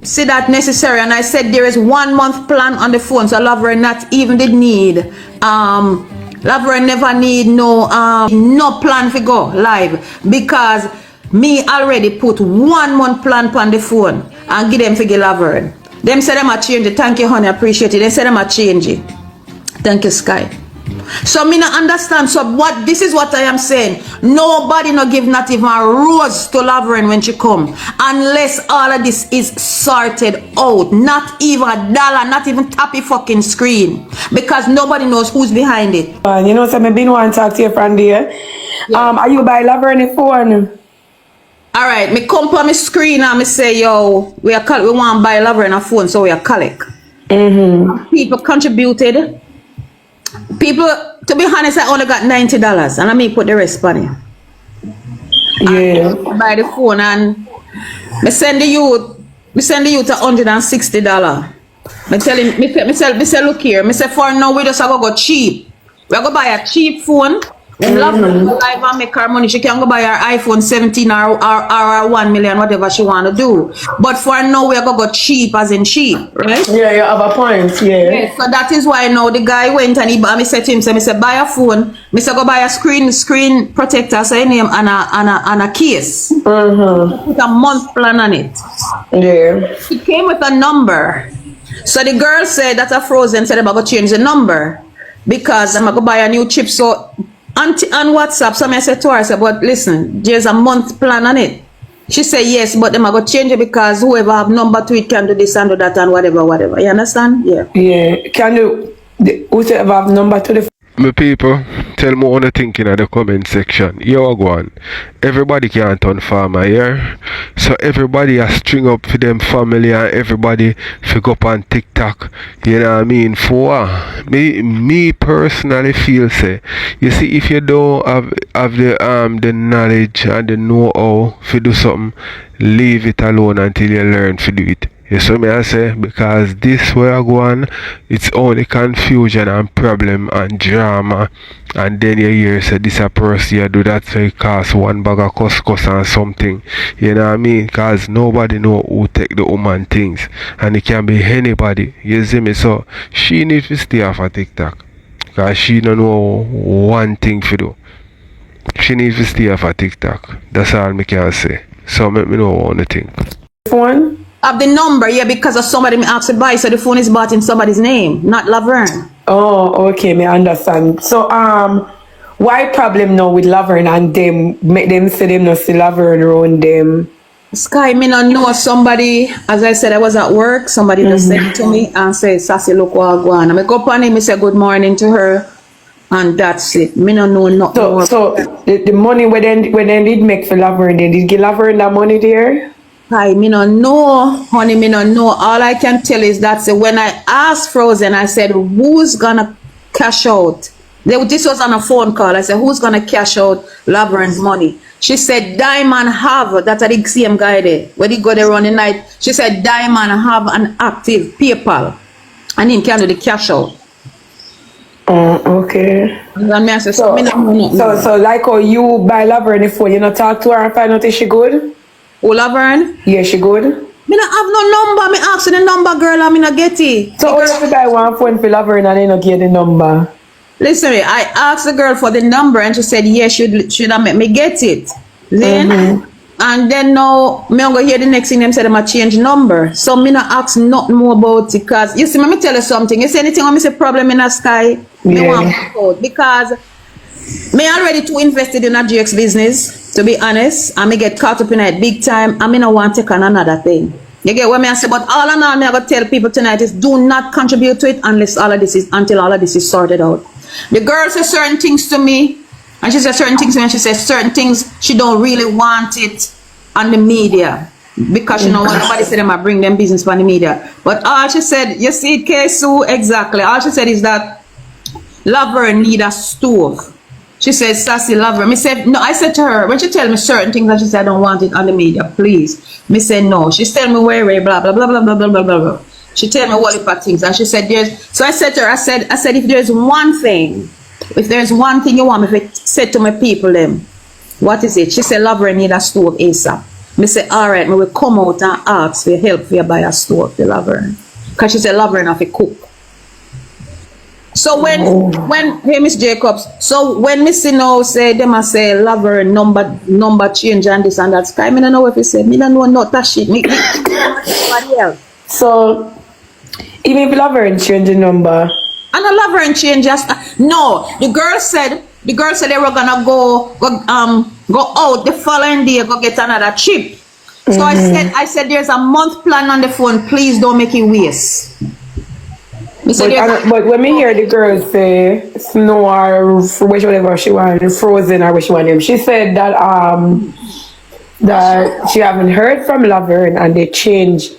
see that necessary, and I said there is 1 month plan on the phone, so Laverne not even did need Laverne never need no plan for go live because me already put 1 month plan on the phone and give them for get Laverne. Them said them a change it. Thank you, honey, appreciate it. They said them a change it. Thank you, Sky. So me not understand. So what this is what I am saying. Nobody no give not even a rose to Laverne when she come. Unless all of this is sorted out. Not even $1, not even tap your fucking screen. Because nobody knows who's behind it. You know, so me been want to talk to you from there. Are you by Laverne phone? Alright, me come on my screen and me say, yo, we want to buy Laverne a phone, so we are collect. People contributed. People, to be honest, I only got $90 and I may put the rest on it. Yeah. Buy the phone and me send the youth $160. Me tell him, me say look here, me say for now we just go cheap. We go buy a cheap phone. When Laverne go live and make her money, she can go buy her iPhone 17 or 1 million, whatever she want to do. But for now, we are going to go cheap as in cheap, right? Yeah, you have a point, yeah. So that is why now the guy went and I said to him, I said, buy a phone. I said, go buy a screen protector, so name and a case. Put a month plan on it. Yeah. It came with a number. So the girl said that a frozen said I'm going to change the number because I'm going to buy a new chip. So on WhatsApp, so I said to her, I said, but listen, there's a month plan on it. She said yes, but them I go change it because whoever have number to it can do this and do that and whatever. You understand? Yeah. Yeah. Can you whoever have number to the My people, tell me what you think in the comment section. Yo, go on. Everybody can't turn farmer here. So everybody has string up for them family and everybody figure up on TikTok. You know what I mean? For me personally feel say, you see, if you don't have the knowledge and the know-how to do something, leave it alone until you learn to do it. You see me I say, because this way I go on, it's only confusion and problem and drama, and then you hear say this a person you do that so it cost 1 bag of couscous and something. You know what I mean? Because nobody know who take the woman things, and it can be anybody. You see me? So she needs to stay off of TikTok because she don't know one thing to do. She needs to stay off of TikTok. That's all me can say. So let me know what you think. phone? Of the number, yeah, because of somebody me asked to buy, so the phone is bought in somebody's name, not Laverne. Oh, okay, me understand. So why problem now with Laverne and them make them say them not see Laverne around them? Sky, me not know somebody, as I said, I was at work, somebody just said to me and say, Sassy, look what I go on. I go up on him, I say good morning to her, and that's it. Me not know nothing. So the money when they did make for Laverne, they did give Laverne that money there? Sky, me no know, honey, me no know. All I can tell is that when I asked Frozen, I said, who's gonna cash out? This was on a phone call. I said, who's gonna cash out Lavern's money? She said, Diamond have, that's the same guy there. When he go there on the night, she said, Diamond have an active PayPal. And him can do the cash out. Okay. And me I say, So, me no know. so like how you buy Laverne phone, you not talk to her and find out if she good? Who Laverne? Yeah, she good. Me no have no number. Me ask the number, girl, and me no get it. So how you buy one phone for Laverne and you not get the number? Listen, I asked the girl for the number and she said, yes, should I make me get it? Then, and then now, me go hear the next thing them say them a change number. So me not ask nothing more about it because, you see, let me tell you something. You see anything when me say problem in the Sky, me want to out because me already too invested in a Ckeaest business, to be honest, and me get caught up in it big time, and me not want to take on another thing. You get what me I say? But all in all, me I go tell people tonight is do not contribute to it until all of this is sorted out. The girl says certain things to me, and she says certain things to me, and she says certain things she don't really want it on the media because she don't want nobody say them I bring them business on the media. But all she said, you see, Ckeaest, exactly. All she said is that Laverne need a stove. She says, Sassy Laverne. Me said, no, I said to her, when she tell me certain things and she said, I don't want it on the media, please. Me said, no. She tell me where, blah, blah, blah, blah, blah, blah, blah, blah. She tell me what if things. And she said, so I said to her, I said, if there's one thing you want me to say to my people, them, what is it? She said, Laverne need a stove ASAP. Me say, all right, me will come out and ask for help for you buy a stove for Laverne. Because she said, Laverne have to cook. So when hey Miss Jacobs, so when Missy now say them I say Laverne number change and this and that Sky, me don't know if he said, me don't know not that shit. Me nobody else. So even if Laverne change the number. And a Laverne change just no. The girl said they were gonna go out the following day, go get another trip. So I said there's a month plan on the phone, please don't make it waste. But when me hear the girl say Snow or whatever she want, Frozen or what she want them, she said that that she haven't heard from Laverne and they changed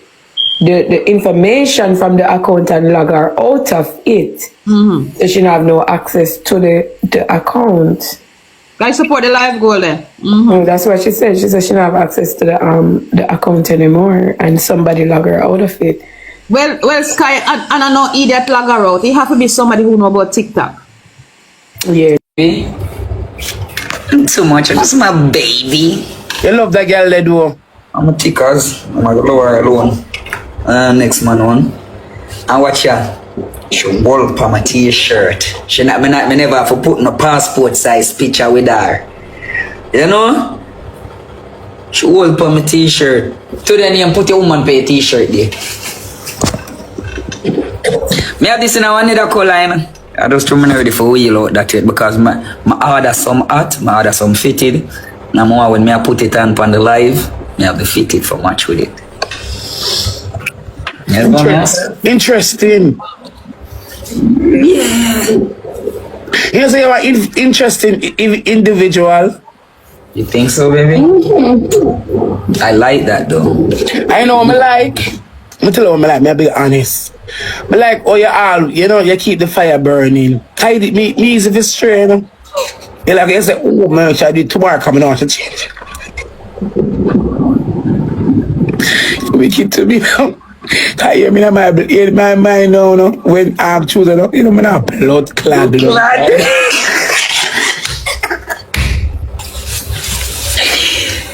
the information from the account and log her out of it. So she don't have no access to the account. I support the live goal then. That's what she said. She said she don't have access to the account anymore and somebody log her out of it. Well, Sky, and I know idiot log her out. It have to be somebody who know about TikTok. Yeah. Too much. That's my baby. You love that girl they do. I'm a Ckeaest. I'm a lower alone. Next man on. And watch ya. She wallop on my t-shirt. Me never have to put no passport size picture with her. You know? She wallop on my t-shirt. Today you put your woman pay t-shirt there. Me have this in one other color, you know. I just remember ready for wheel out that yet because my order some hot, my order some fitted. Now more when I put it on the live, me have the fitted for match with it. Interesting. Yeah. You say you're an interesting individual. You think so, baby? I like that though. I know me like. Me tell you what me like, me be honest. Me like oh you keep the fire burning. Tidy me easy to stray, you know. You like you say, oh man, I did tomorrow coming on to change. We keep to me now. I hear me in my mind now, no? When I'm choosing, you know, me not blood clad.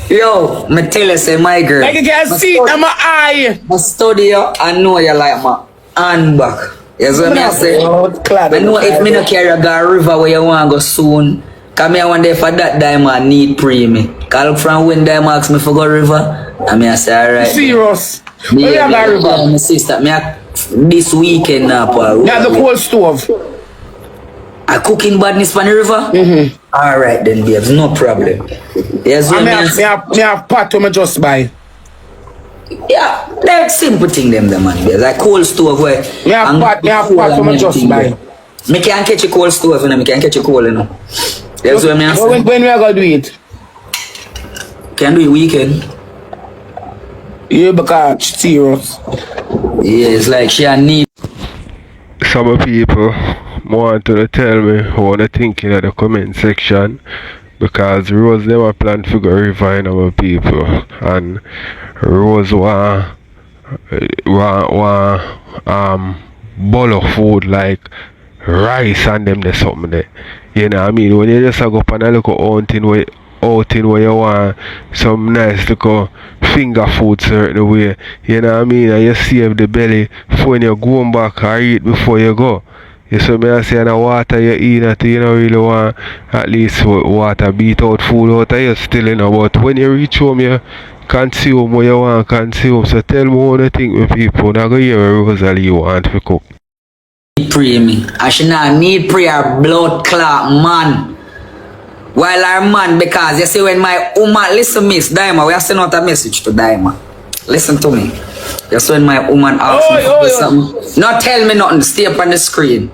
Yo, me tell you, say my girl. Like you can see it in my eye. I study you, I know you like my hand back. You see what I say? I know if me no carry a go river where you want to go soon. Cause me I want there for that diamond need pre me. Cause from when diamond ask me for go river, and me I say alright. Serious. Me Where you got river? My sister, me this weekend now, Paul. Yeah, the cold stove. I cooking badness for the river? Alright then, babes, no problem. Yes, me have pot to me just buy. Yeah, that's simple thing them man. There's like cold stove where Me have pot to me just buy. Me can't catch a cold stove, you know, me can't catch a cold, you know. That's what I say. When we are gonna do it? Can do it weekend. Yeah, because she's serious. Yeah, it's like she a need. Some people want to tell me what they think in the comment section because Rose never planned to go refine our people and Rose want bowl of food like rice and them there something there. You know what I mean? When you just go up and look at outing where you want some nice little finger food certain way. You know what I mean? And you save the belly for when you're going back or eat before you go. You see me I say the water you eat that you don't really want at least water beat out food out of you still you know, but when you reach home you consume what you want consume. So tell me what you think with people. Now go hear what Rosalie want to cook. Pray me. I should not need prayer blood clot man. While our man, because you see when my woman, listen Miss Daima, we have sent out a message to Daima. Listen to me. Just when my woman asks me to do something. Not tell me nothing, stay up on the screen.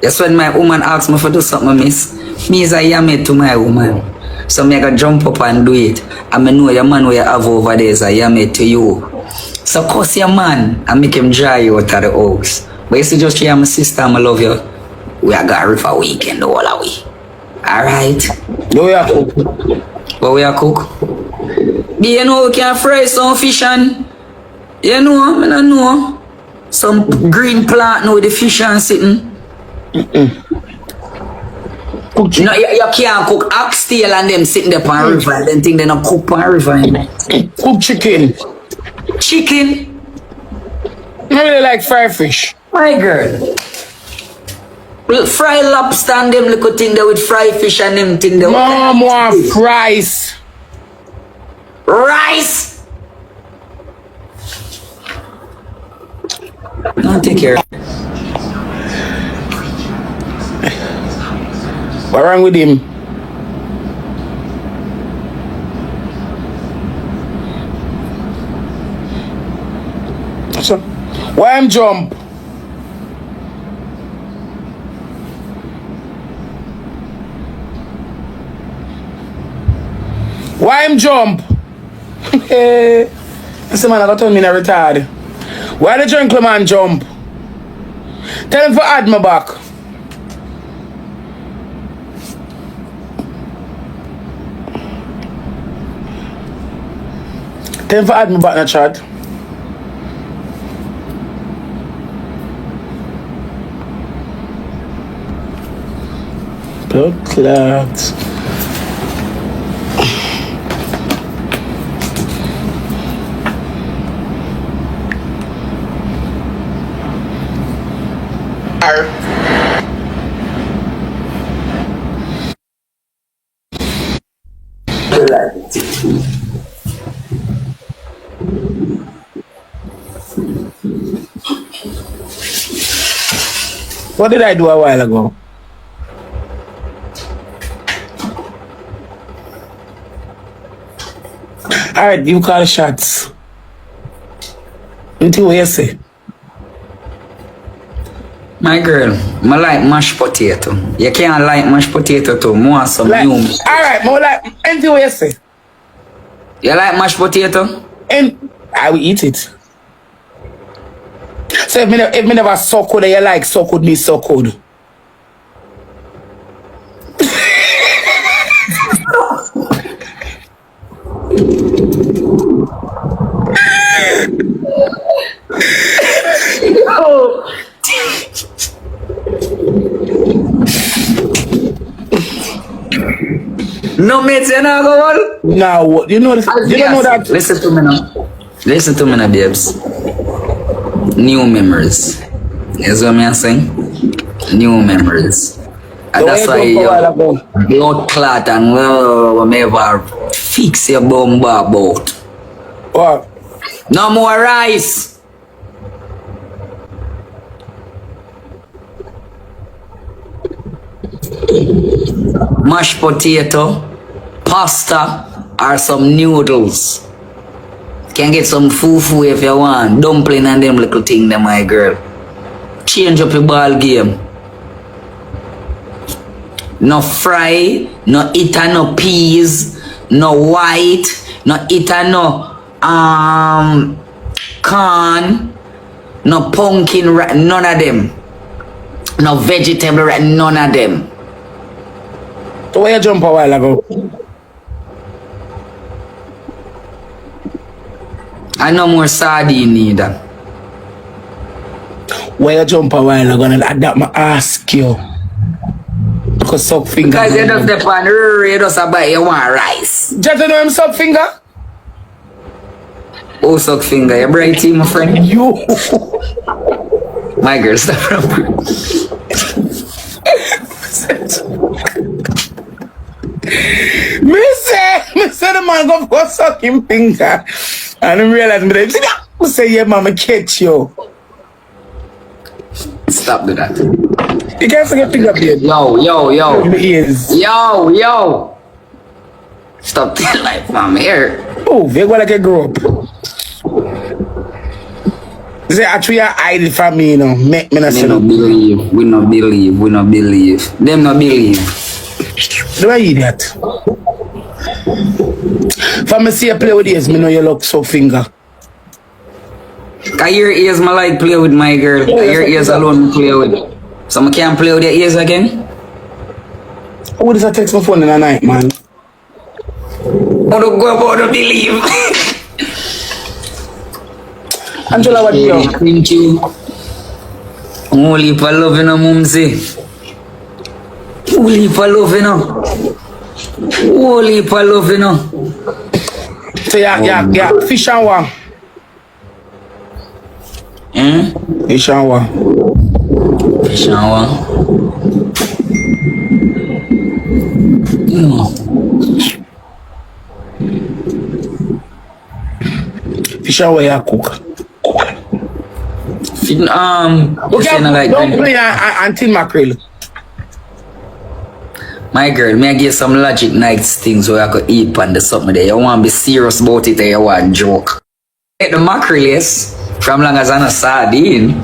Just when my woman asks me to do something, miss, me is a yummy to my woman. So me gonna jump up and do it. And me know your man where you have over there is a yummy to you. So cuss your man and make him dry you out of the house. But you see just you, my sister, I love you. We are going to river weekend all the way. Alright. No, we are cook. But we are cook. You know we can fry some fish and you know, I don't know. Some green plant with the fish and sitting. Cook chicken. No, you can't cook oxtail and them sitting there on river and then think they not cook on river. Cook chicken. Chicken? I really like fried fish. My girl. Well, fry lobster and them little thing there with fried fish and them thing there. Mom want fries. Rice! No, take care. What wrong with him? So, why him jump? Why him jump? This man I got to me in a retard. Why the gentleman jump? Tell him to add me back. Tell him to add me back in the chat. Blood clots. What did I do a while ago? Alright, you call the shots. Until what you say? My girl, I like mashed potato. You can't like mashed potato too. More some Like, new. alright, more like until what you say? You like mashed potato? And I will eat it. So if me never so good, you like so good, me so good. No mates, you know go on? Now what? You know this? You don't know that? Listen to me now. Listen to me now, babes. New memories. That's what I'm saying. New memories. And that's why you blood clot and whatever fix your bum about. What? No more rice. Mashed potato, pasta, or some noodles. Can get some fufu if you want. Dumpling and them little thing them, my girl. Change up your ball game. No fry, no eat no peas, no white, no eat no corn, no pumpkin, none of them. No vegetable, none of them. So where you jump a while ago? I no more sardine neither. Where you jump a while ago? And that I ask you. Because suck finger. Because you just depend on you just buy you want rice. Just know him suck finger? Oh, suck finger, you bright team, my friend. You. My girl, stop from. Me say the man go for sucking finger. And I realize me that I say, yeah, mama, catch you. Stop doing that. You can't forget finger beard. Yo. The ears. Yo. Stop that life, mama. Here. Oh, they go like a grow up. They say, actually, I hide it from me, you know. Make me not They say no no. believe. We no believe. Them no believe. Do I eat that? If I see you play with ears, me know you look so finger. Cause your ears my like play with, my girl. Yeah, Your ears alone me play with. So I can't play with your ears again? Who does I text my phone in the night, man? I don't go about to believe. Angela, what you? Thank you. Only for love, you know, mumsy. Only for love, you know. Only for love, you know. So yeah, fish and what? Fish and what? Fish and what? Fish and what you cook? Okay, like don't play until mackerel. my girl, may I give some logic nights things where I could eat on the something there. You want to be serious about it or you want joke? Get the mackerel, yes, from long as I'm a sardine.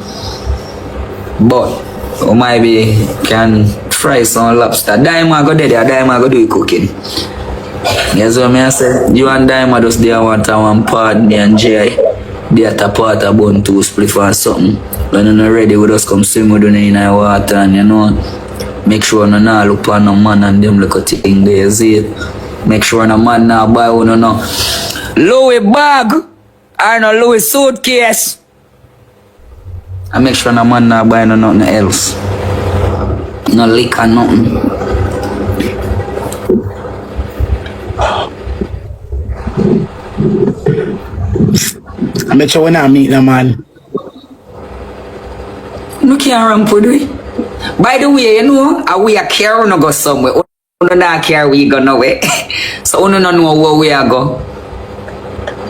But you might be can fry some lobster. Diamond go there, Diamond go do the cooking. Yes, what I say? You and Diamond just there one time one part, me and Jay. They at a part of bun to split or something. When you're not ready, we just come swim with you in the water and you know. Make sure no nah look on no man and them look at thing there, see it. Make sure no man nah buy one no Louis bag or no Louis suitcase. And make sure no man nah buy no nothing else. No liquor, nothing. I make sure when I meet the man. No can't ramp with we. By the way, you know, we are care no go somewhere. We not care we go nowhere. So we don't know where we are go.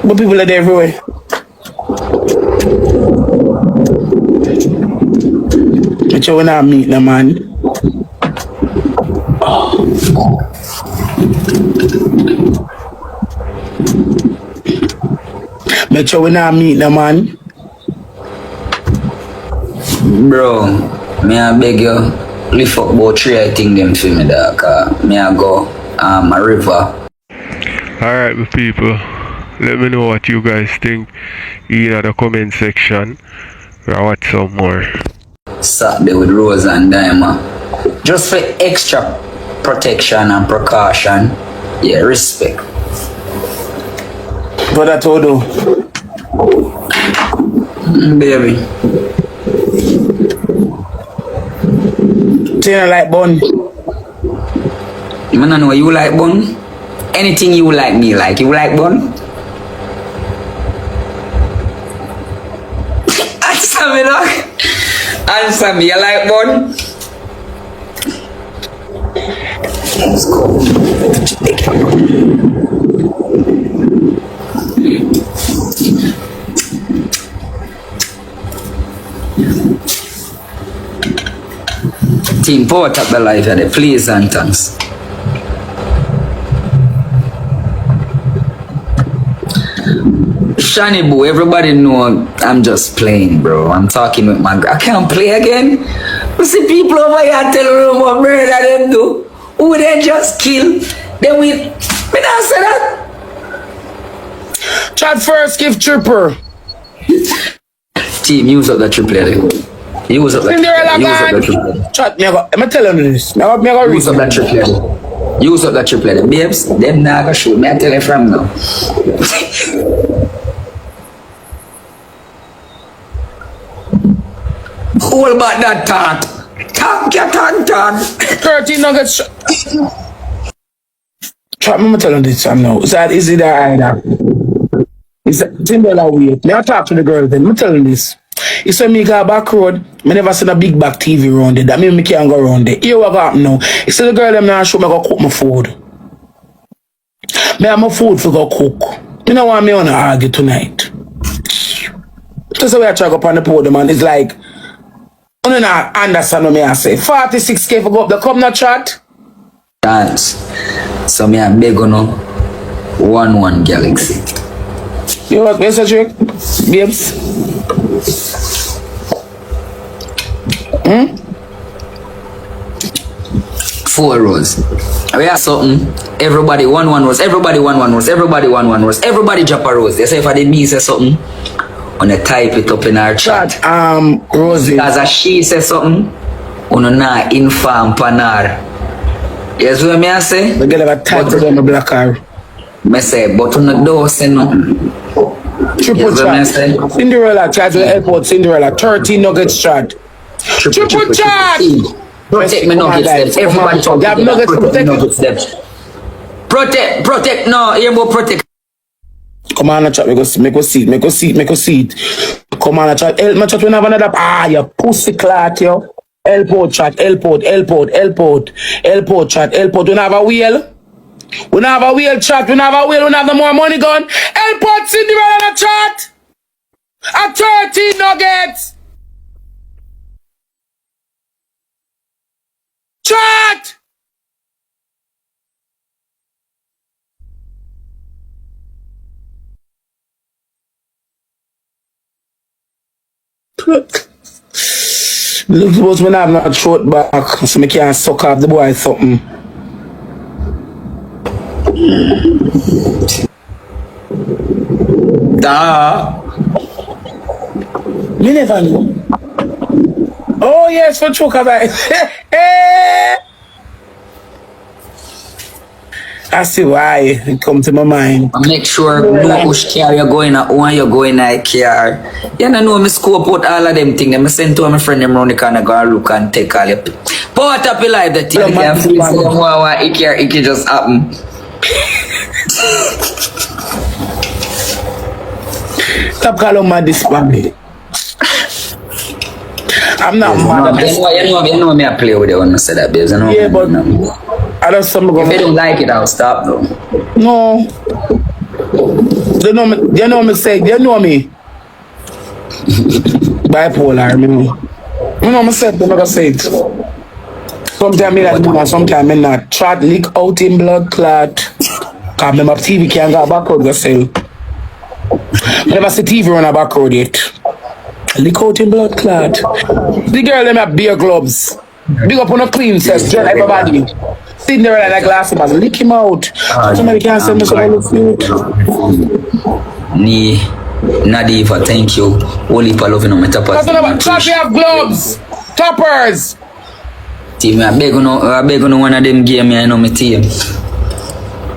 But people are there everywhere. Make sure when I meet the man. Make sure when I meet the man. Bro, me I beg you, lift up about 3 I think them for me dog. Me I go a river. Alright, my people, let me know what you guys think in the comment section. I'll watch some more. Saturday with Rose and Diamond. Just for extra protection and precaution. Yeah, respect. What I told you. Baby. Do you like bun? You know you like bun? Anything you like me like. You like bun? Answer me dog. Answer me, you like bun? Let's go. Team power top the life of the please and thanks. Shani boo, everybody know I'm just playing, bro. I'm talking with my girl. I can't play again. You see people over here telling me what murder them do. Who they just kill. Then we not say that. Chat first, give Tripper. Team, use up that triple there. Use up that Cinderella triple. man. Chat, me I'm telling you this. Me go Use up that triple there. Use up that triple there. Babes, them not gonna shoot me. I tell you from now. Hold back that thought. Tan. 13 nuggets. Chat, me tell you this now. Is it either? It's Cinderella wait. Me I talk to the girl then. Me tell you this. It's when me go back road, me never seen a big back TV around there. That means me can't go around there. Here what happen now. It's the girl them now show me go cook my food. Me have my food for go cook. You know what me wanna argue tonight. Just the way I try to go up on the podium and it's like, you don't understand what me I say. 46K for go up the come not chat. Dance. So me a beg on 1-1 Galaxy. You what? Where's the trick? Babes? 4 rows. We have something. Everybody 1-1 rows. Everybody 1-1 rows. Everybody 1-1 rows. Everybody drop a rose. They say if I did me say something, when I type it up in our chat. Rosie. As she say something, on na inform panar. Yes, what me I say? The girl have type it on the black car. Me say, but on the door say nothing. Triple chat. Cinderella chat to the airport. Cinderella 13 nuggets chat. Triple chat. Protect me nuggets. Everybody talk. You have nuggets to protect. Protect. No, you more protect. Come on, chat. Make a seat. Come on, chat. Help me chat. We have another. You pussy clat, yo. Airport chat. Airport chat. We don't have a wheel. We don't have a wheel chat. We don't have a wheel. We don't have no more money gone. Airport Cinderella in the chat. At 13 nuggets. Chat. Look, suppose when I have not throat back, so I can't suck off the boy something. Me never know. Oh yes, for true, cause I see why it come to my mind. Make sure know which car you're going at, when you're going at car. You know me scope out all of them things. I send to my friend them round the corner, go and look and take all your part up your life. That you can feel it can just happen. Stop calling my this family. I'm not mad at this. You know me I play with you when I say that, babes. Yeah, but I don't some if you don't like it, I'll stop though. No. They know me. They know me. Bipolar, me know. You know me say it, I'm gonna say it. Sometimes me like that, sometimes me not. Chat leak out in blood clot. Cause my TV can't go back road go sell. Never see TV run a back road yet. Leak out in blood clot. The girl them have beer gloves. Big up on a clean set, gel everybody. Cinderella like glass man, lick him out. Somebody can't send me some of the Nadiva, thank you. Only for loving on my toppers. Chat, we have gloves. Toppers. Team, I beg on one of them game, I know my team.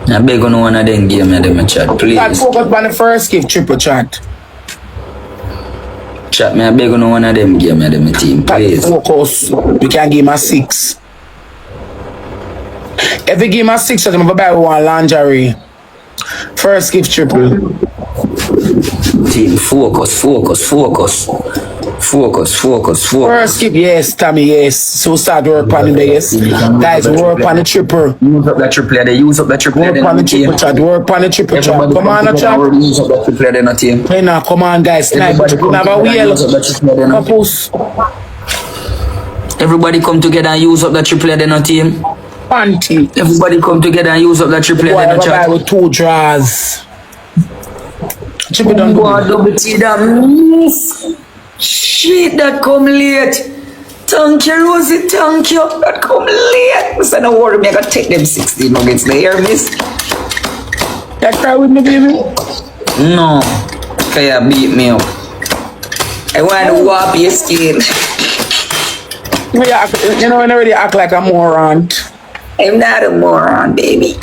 I beg on one of them game, I them chat, please. Chat, focus on the first give triple chat. Chat, me I beg on one of them game, I them team, please. Focus. We can give him a 6. If we give him a 6, I'm gonna buy one lingerie. First give triple. Team, focus. First give, yes, Tommy, yes. So start work on the yes. Guys, work on the triple. Use up that triple there. Use up that triple there. Work on the triple chat. Work on the triple chat. Come on, chat. Use up that triple there, team. Hey now, come on, guys. Snipe. We have a wheel. Purpose. Everybody come together and use up that triple there, team. Panty. Everybody come together and use up that triple there, chat. With 2 drawers. Triple done. Double T that miss. Shit, that come late. Thank you, Rosie. Thank you. That come late. Listen, don't worry, me. I gotta take them 16 nuggets there, miss. You cry with me, baby. No. Kaya beat me up. I want to whop your skin. You know, when I already act like a moron. I'm not a moron, baby.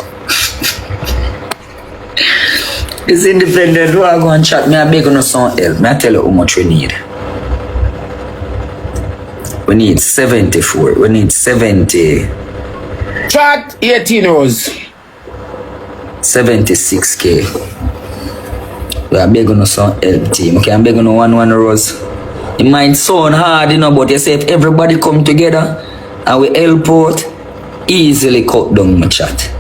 It's independent. Who are going to chat me? I beg on some help. Me I tell you how much we need. We need 74. We need 70. Chat 18 rows. 76k. We are begging on some help team. Okay, I'm begging on one rose. It might sound hard, you know, but you say if everybody come together and we help out, easily cut down my chat.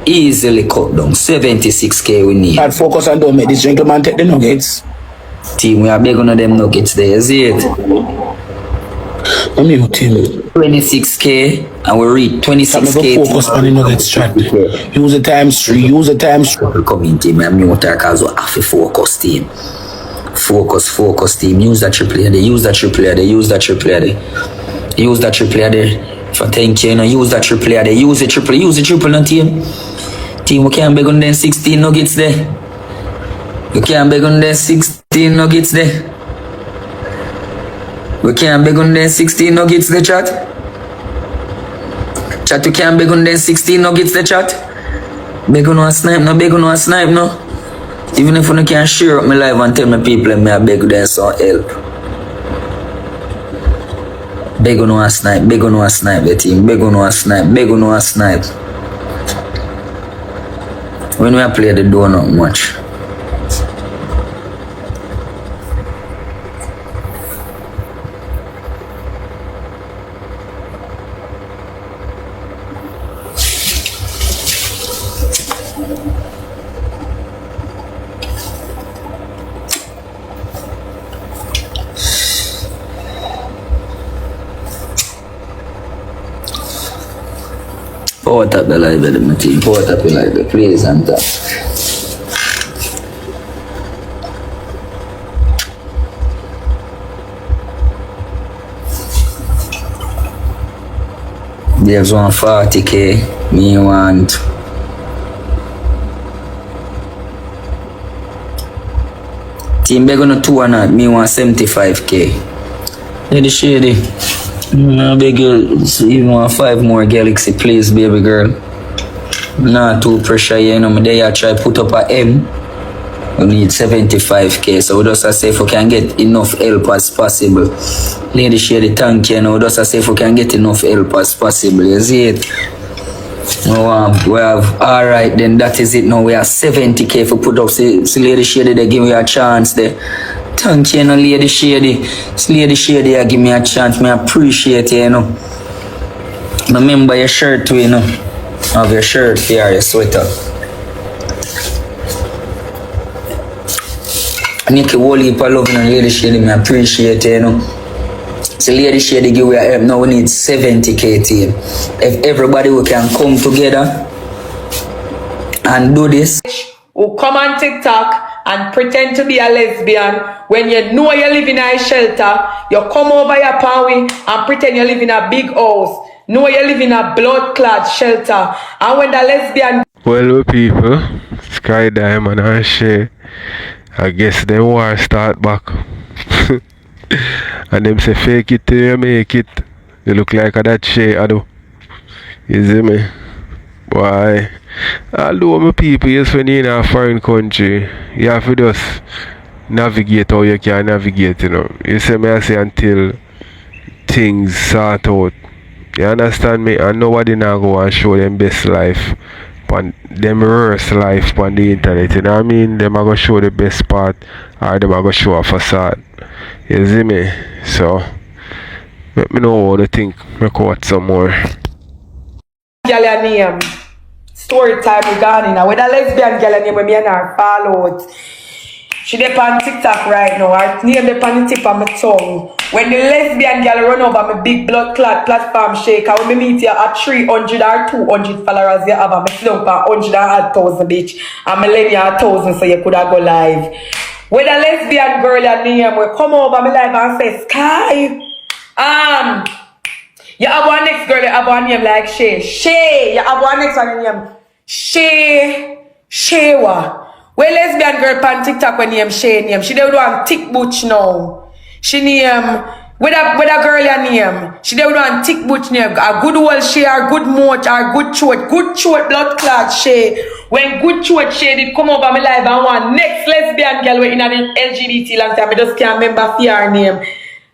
Easily cut down. 76k we need. I'd focus and don't make this gentleman take the nuggets. Team, we are begging on them nuggets there, you see it? Let me mute him. 26k and we reach 26k. Focus on the nuggets chat. Use the times 3. Use the times 3. Come in team, I'm mute her because we have to focus team. Focus team. Use that triple there. Use that triple there. Use that triple there. Use that triple there. For 10k, you know, use that triple there. Use the triple. Use the triple on team. Team, we can't beg on them 16 nuggets there. We can't beg on them 16 nuggets there. We can't beg on them 16 nuggets there, chat. Chat, we can't beg on them 16 nuggets there, chat. Beg on one snipe, no. Beg on one snipe, no. Even if I can't share up my life and tell my people and I beg them some help. Beg on one snipe, the team. Beg on one snipe. When we play the door not much. Power tap the live, my team. Power tap the live, please and tap. There's 140k. Me want. Team beg on 2 or not. Me want 75k. Lady Shady. I beg you, even want 5 more Galaxy, please, baby girl. Not too pressure, you know. There I try put up a M. We need 75k, so we just say if we can get enough help as possible. Lady Shady, thank you. We just say if we can get enough help as possible. You see it? We have, alright, then that is it now. We have 70k if we put up. See Lady Shady, they give me a chance there. Thank you, Lady Shady. Lady Shady, you give me a chance. I appreciate you, you know. Remember your shirt too, you know. Have your shirt here, your sweater. Nikki Wally, I love you, Lady Shady. I appreciate you, you know. So Lady Shady give you a help. Now we need 70k team. If everybody we can come together and do this. Who come on TikTok and pretend to be a lesbian when you know you live in a shelter, you come over your Pawi and pretend you live in a big house. Know you live in a blood-clad shelter. And when the lesbian... Well, people, Sky Diamond and Shay, I guess them war start back. And them say fake it till you make it. You look like a that Shay I do. You see me? Why? Although my people, yes, when you're in a foreign country, you have to just navigate how you can navigate, you know. You see me, I say until things sort out. You understand me? And nobody now go and show them best life, and them worst life on the internet, you know what I mean? Them are going to show the best part, or them are going to show a facade. You see me? So, let me know what you think. Make out some more. Girl name. Story time we gone in. With a lesbian girl name, when me and her fall out. She dey on TikTok right now. Her name dey on the tip of my tongue. When the lesbian girl run over my big blood clot platform shake, when me meet you at 300 or 200 followers you have, me slump at 100,000 bitch. And me lend you 1,000 so you coulda go live. When a lesbian girl name will come over my live and say, Sky, you have one next girl, you have one name like Shay. Shay, you have one next one name. Shewa. Well, lesbian girl pan TikTok when name Shay name. She don't want Tick Butch now. She name with a girl your name. She don't want Tick Butch name. A good old Shay or good moat or good throat blood clot Shay. When good throat Shay did come over my life and one next lesbian girl in the LGBT long time. I just can't remember her name.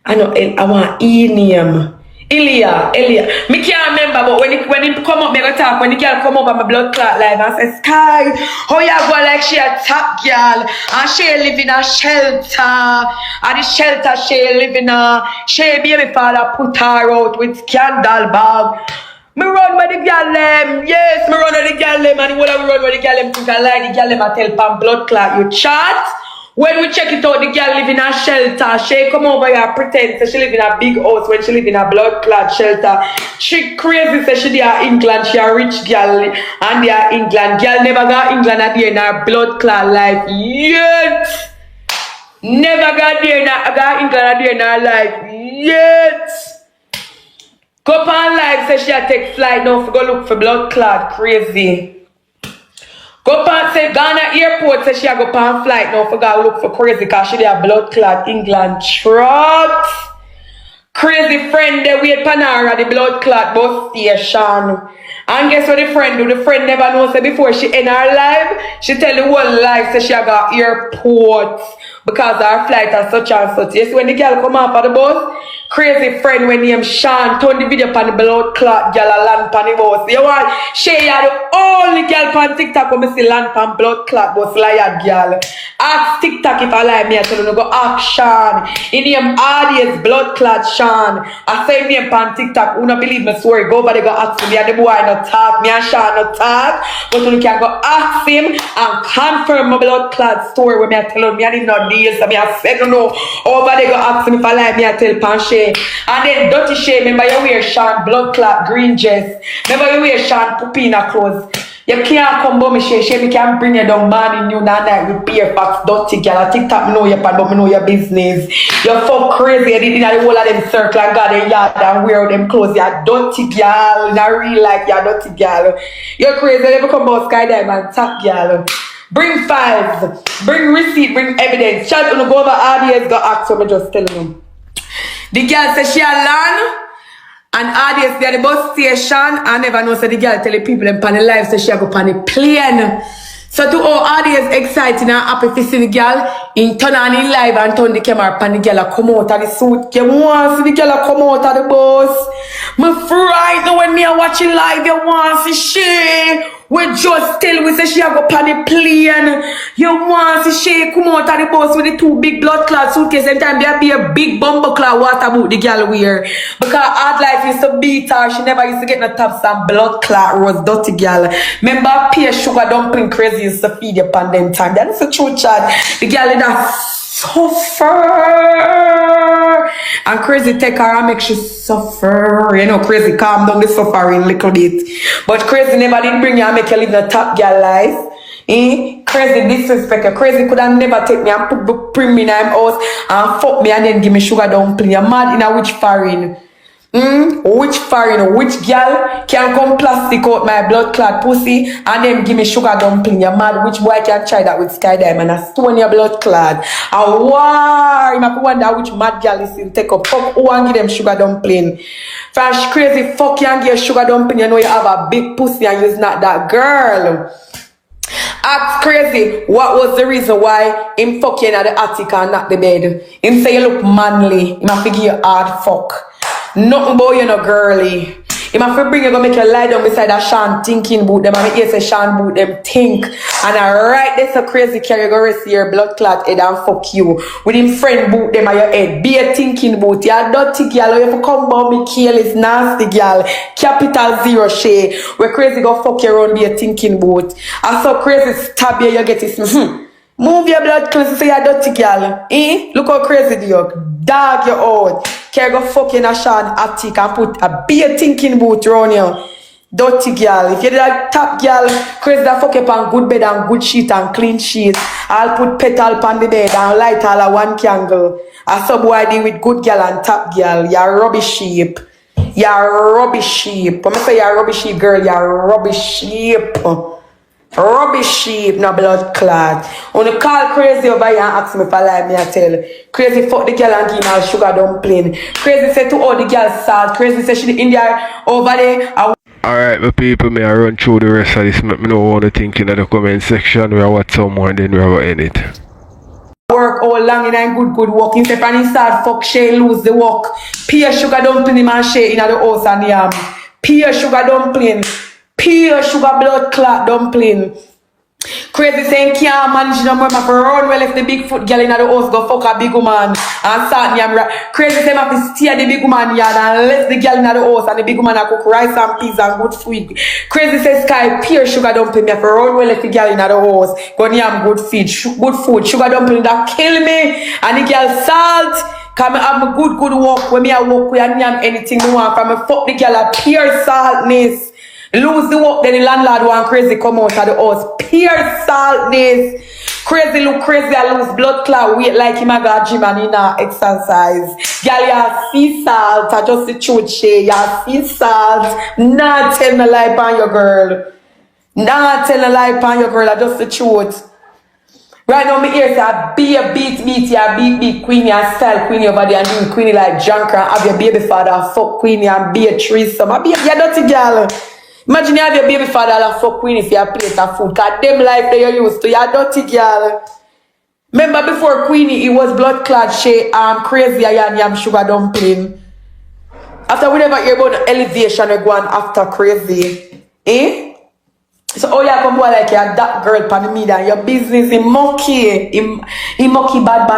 I know I want E name. Elia. Me can't remember, but when it come up, me go talk. When the girl come up on my blood clot live and say, Sky, how you go like she a top girl and she live in a shelter. And the shelter she live in a, she baby father put her out with scandal bag. Me run with the girl them, yes, me run with the girl them, and when I run with the girl them, think I lie, the girl them I tell Pam blood clot, you chat. When we check it out, the girl live in a shelter. She come over here and pretend that she live in a big house when she live in a blood clot shelter. She crazy say she there England, she a rich girl and they are England. Girl never got England at the end of her blood clot life yet. Never got there got England at the end of her life yet. Go on live say she a take flight now for go look for blood clot crazy. Go pan say Ghana airport say she a go pan flight now for go look for crazy cause she there blood clot England trucks. Crazy friend they wait pan her at the blood clot bus station. And guess what the friend do? The friend never knows say before she end her life, she tell the whole life say she a go airport because her flight are such and such. Yes, when the girl come off of the bus, crazy friend when named Sean turn the video pan the blood clot girl a land pan the bus. You want she are the only girl pan TikTok when me see land pan blood clot bus liar girl. Ask TikTok if I lie me I tell you go ask Sean. In name audience blood clot Sean. I say name pan TikTok. Who not believe me swear go but they go ask me and the boy no talk. Me and Sean no talk. But you can go ask him and confirm my blood clot story when me I tell you me I need no deals. So me I said no. Over they go ask him if I lie me I tell pan Shay. And then dirty Shay, remember you wear Sean blood clot green dress. Remember you wear Sean pupina clothes. You can't come by me Shay, me can bring you down morning you that night with beer facts, dirty girl. TikTok me know your pad, but me know your business. You fuck crazy, you did in the whole of them circle and got them yard and wear them clothes. You're dirty girl, in a real life you're dirty girl. You're crazy, you never come about skydive and top girl. Bring files, bring receipt, bring evidence. Chat on go over RDS, go ask so me just telling them. The girl says she a land and audience there the bus station. I never know so the girl tell the people in pan the live so she a go pan the plane. So to all audience exciting and happy to see the girl in turn on in live and turn the camera pan the girl a come out of the suit. You want to see the girl a come out of the bus. Me frightened when me a watching live you want to see she. We just tell we say she a go pan the plane. You want to see she come out of the bus with the two big blood clot suitcase and time there be a big bumper clot water boot the girl wear. Because hard life used to beat her. She never used to get no taps and blood clot was dirty girl. Remember pear sugar dumpling crazy used to feed you pan them time. That is a true chat. The girl in that suffer. And crazy take her and make she suffer. You know, crazy calm down the suffering a little bit. But crazy never did bring you and make you live the top girl life. Crazy disrespect you. Crazy could have never take me and bring me in my house and fuck me and then give me sugar dumpling. You're mad in a which foreign? Which foreign, which girl can come plastic out my blood clot pussy and then give me sugar dumpling? You're mad. Which boy can try that with skydive and a stone your blood clot? A war. You might wonder which mad girl is in take up. Fuck who and give them sugar dumpling. Fresh crazy fuck you and give sugar dumpling. You know you have a big pussy and you're not that girl. Ask crazy what was the reason why him fuck you in the attic and not the bed. Him say you look manly. Him have to give you hard fuck. Nothing boy you no girly. Him have to bring you go make you lie down beside that Sean thinking boot them. I make you say Sean boot them think. And I right there so crazy carry go rest your blood clot head and fuck you. With him friend boot them on your head. Be a thinking boot. You're dirty girl. You have to come about me Ckeaest nasty girl. Capital zero Shay. Where crazy go fuck you around be a thinking boot. I saw crazy stab you get this. Move your blood clot so you're dirty girl. Look how crazy you dog you out. Can go fuck in a Sean attic and put a beer thinking boot around you. Dirty girl. If you're like top girl, crazy that fuck up on good bed and good sheet and clean sheet. I'll put petal on the bed and light all a one candle. A sub deal with good girl and top girl. You're rubbish sheep. You're rubbish sheep. When I say you're rubbish sheep, girl, you're rubbish sheep. Rubbish sheep, no blood clot. When you call Crazy over here and ask me if I like me, I tell Crazy fuck the girl and give her sugar dumpling. Crazy say to all the girls salt. Crazy say she in there over there. Alright, my people, may I run through the rest of this. Let me know what you think in the comment section. We are what someone, then we are end it. Work all long in a good work. Instead of he start fuck Shay lose the work. Pure sugar dumpling him and Shay in the house and yam. Pure sugar dumpling. Pure sugar blood clot dumpling. Crazy saying can't manage no more. My run well if the big foot girl in the house go fuck a big woman and start yam. Crazy saying I have to steer the big woman yard and let the girl in the house and the big woman a cook rice and peas and good food. Crazy says Sky pure sugar dumpling. Me have to run well if the girl in the house go yam good feed, good food. Sugar dumpling that kill me and the girl salt. Cause I have my good work when me I work with and yam anything me want from me fuck the girl a pure saltness. Lose the work, then the landlord want Crazy come out of the house. Pure saltness. Crazy look crazy, I lose blood clot weight like him I got gym and he not exercise. Girl, you see salt, I just the truth Shay. You see salt. Not tell me lie on your girl. Not tell a lie on your girl, I just the truth. Right now, me here say I be a beat ya, beat Queenie and style Queenie over there and doing Queenie like Junker and have your baby father fuck Queenie and be a threesome. I be a dirty girl. Imagine you have your baby father like fuck Queenie for your plate of food. Cause them life that you used to, you're dirty girl. Remember before Queenie, it was blood clot Shay, Crazy and yam sugar dumpling. After we never hear about the elevation we go on after Crazy. Eh? So oh yeah, come boy like you're that girl pan the media and your business is mucky. He mucky bad.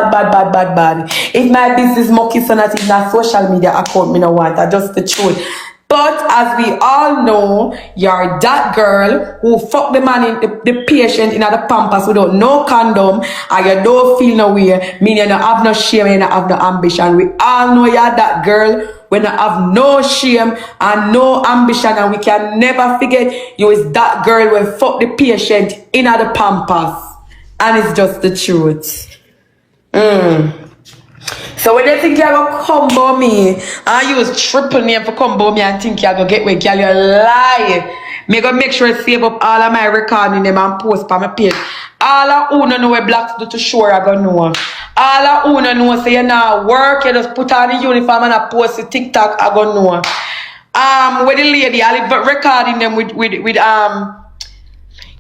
If my business mucky so that it's not social media account me no want. That's just the truth. But as we all know, you're that girl who fuck the man in the patient in the pampas without no condom and you don't feel no way, meaning you don't have no shame and you don't have no ambition. We all know you're that girl when you have no shame and no ambition, and we can never forget you is that girl when fuck the patient in the pampas. And it's just the truth. So when you think you're going to combo me and use triple name for combo me and think you're going to get with girl, you lie. Me go make sure I save up all of my recording them and post on my page. All of who know what blacks do to sure I go know. All of who know say you not work, you just put on the uniform and I post the TikTok, I go know. With the lady, I live recording them with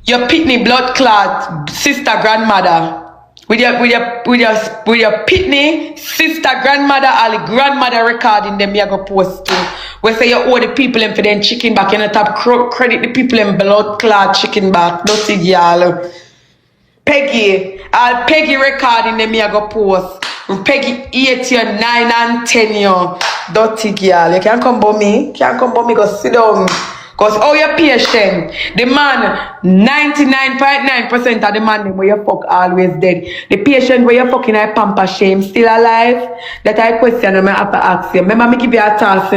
your pitney blood clot sister grandmother. With your pitney sister grandmother or the grandmother recording them, you go post too. We say you owe the people them for them chicken back, you not have credit the people them blood clot chicken back. Dirty girl. Peggy recording them, you go post. Peggy 8 year, 9 and 10 year. Dirty girl. You can't come by me. Go sit down. Because all your patient, the man, 99.9% of the man where you fuck always dead. The patient where you fucking a pamper shame still alive. That I question I have to ask you. Remember me give you a task,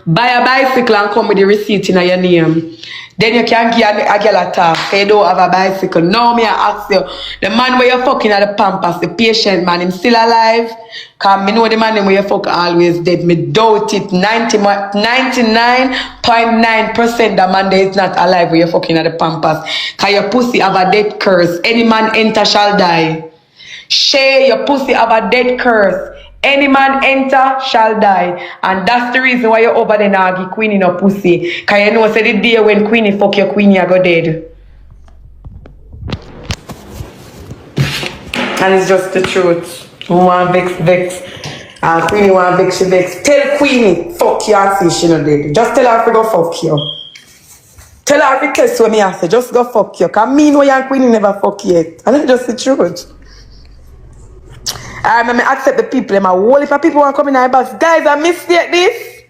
buy a bicycle and come with the receipt in your name. Then you can give a girl a task. You don't have a bicycle. Now me I ask you, the man where you fucking at the pampas, the patient man, him still alive? Cause me know the man where you fuck always dead. Me doubt it. 99.9% the man there is not alive where you fucking at the pampas. Cause your pussy have a death curse. Any man enter shall die. Shay, your pussy have a death curse. Any man enter shall die. And that's the reason why you're over there now give Queenie no pussy. Cause you know say the day when Queenie fuck your Queenie you go dead. And it's just the truth. Who want vex. And Queenie want vex, she vex. Tell Queenie, fuck you and see she no dead. Just tell her to go fuck you. Tell her to test what me I say. Just go fuck you. Cause me know you and Queenie never fuck yet. And that's just the truth. I remember accept the people in my whole if people want to come in my box. Guys, I mistake this.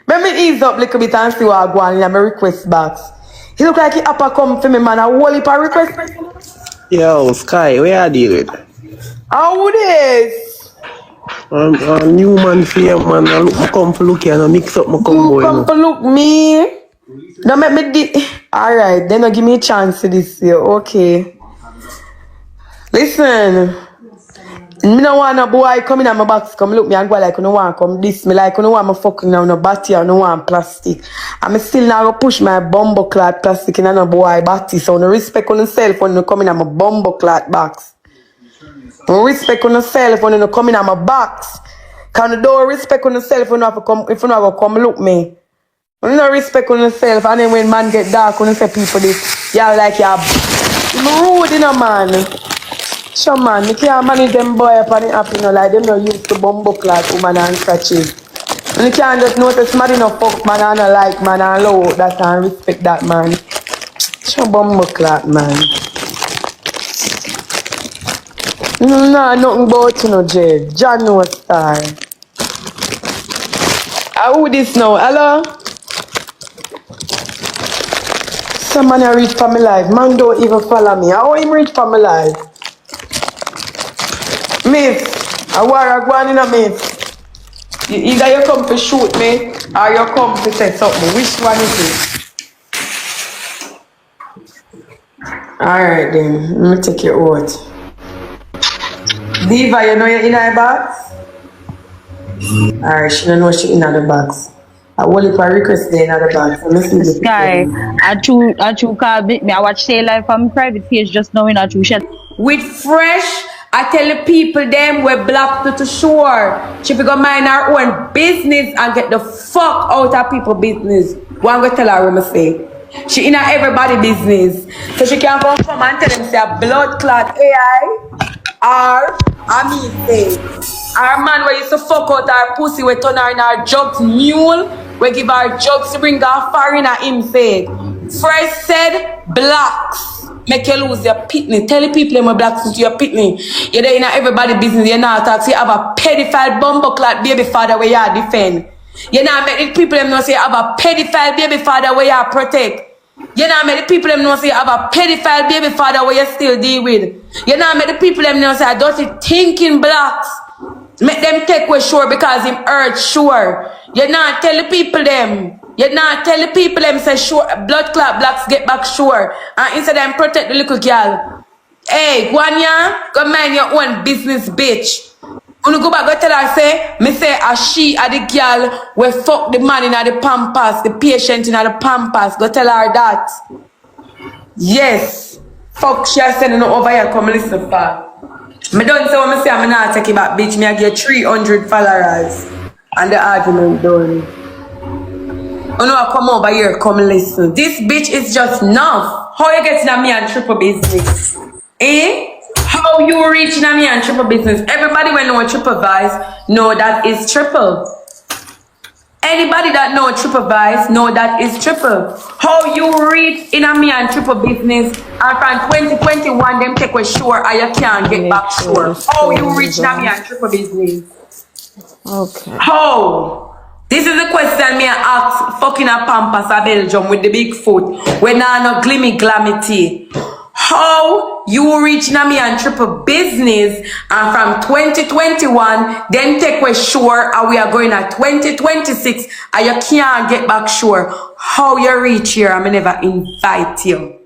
Let me ease up a little bit and see what I go on in my request box. He look like he upper come for me, man. A whole heap of request. Yo, Sky, where are you with? How this? A new man for you, man. I come for look here and I mix up my combo. You come for look me. Don't make me alright, then give me a chance to this year. Okay. Listen. Me no want no boy come in at my box, come look me and go like, you no want come this. Me like, you no want my fucking now, no batty or no want plastic. And me still now go push my bumbo clot plastic in a no boy batty. So no respect on yourself when you come in at my bumbo clot box. No respect on yourself when you come in at my box. Can you do respect on yourself when you have to come, if you not go come look me. You no respect on yourself, and then when man get dark, when you say people this, y'all like you're rude, you know, man. Sure, man, you can't manage them boy up and happy, you know, like them no used to bumbo clot woman and scratches. And you can't just notice man no fuck man and no like man and low that and respect that man. Sure, bumbo clot, man. No, nothing about you, no, Jade. John no star. Who this now? Hello? Some man reach for my life. Man don't even follow me. How him reach for my life? Miss, I want to go on in a miss. Either you come to shoot me or you come to say something. Which one is it? Alright then, let me take you out. Diva, you know you're in her box? Alright, she don't know she in the box. I will if I request there in the box. So let's see the Sky, I true call me. I watch Stay Live from private page just now in a true shot. with fresh, I tell the people them we're black to sure. She go mind her own business and get the fuck out of people business. One go tell her what I say. She in everybody business. So she can't come and tell them say a blood clot AI or I mean say our man where used to fuck out our pussy we turn her in our jugs mule. We give her jugs to bring her foreigner him say. Fresh said blacks. Make you lose your pitney. Tell the people them blacks to your pitney. You're there in everybody business. You're not talk. You have a pedophile bumbo clot baby father where you defend. You know make the people them know say you have a pedophile baby father where you protect. You know make the people them know say you have a pedophile baby father where you still deal with. You know make the people them know say I don't thinking blacks. Make them take with sure because him hurt sure. You not tell the people them. You not tell the people them say sure blood clot blacks get back sure. And instead them protect the little girl. Hey, Gwanya, go mind your own business, bitch. When you go back, go tell her say, me say a she a the girl we fuck the man in the pampas, the patient in the pampas. Go tell her that. Yes. Fuck she is sending over here, come listen for. Me don't say what me say, I'm not take it back, bitch. Me I get 300 followers. And the argument done. Oh no, I come over here, come listen. This bitch is just enough. How you getting at me and triple business? Eh? How you reaching at me and triple business? Everybody when know triple vice, know that is triple. Anybody that know triple vice, know that is triple. How you reach in a me and triple business and from 2021 them take a sure and you can't get back sure. How you reach in a me and triple business? Okay. How? This is the question me ask fucking a pampas a Belgium with the big foot when I no glimmy glamity. How you reach me and triple business and from 2021 then take we sure and we are going at 2026 and you can't get back sure. How you reach here? I may never invite you.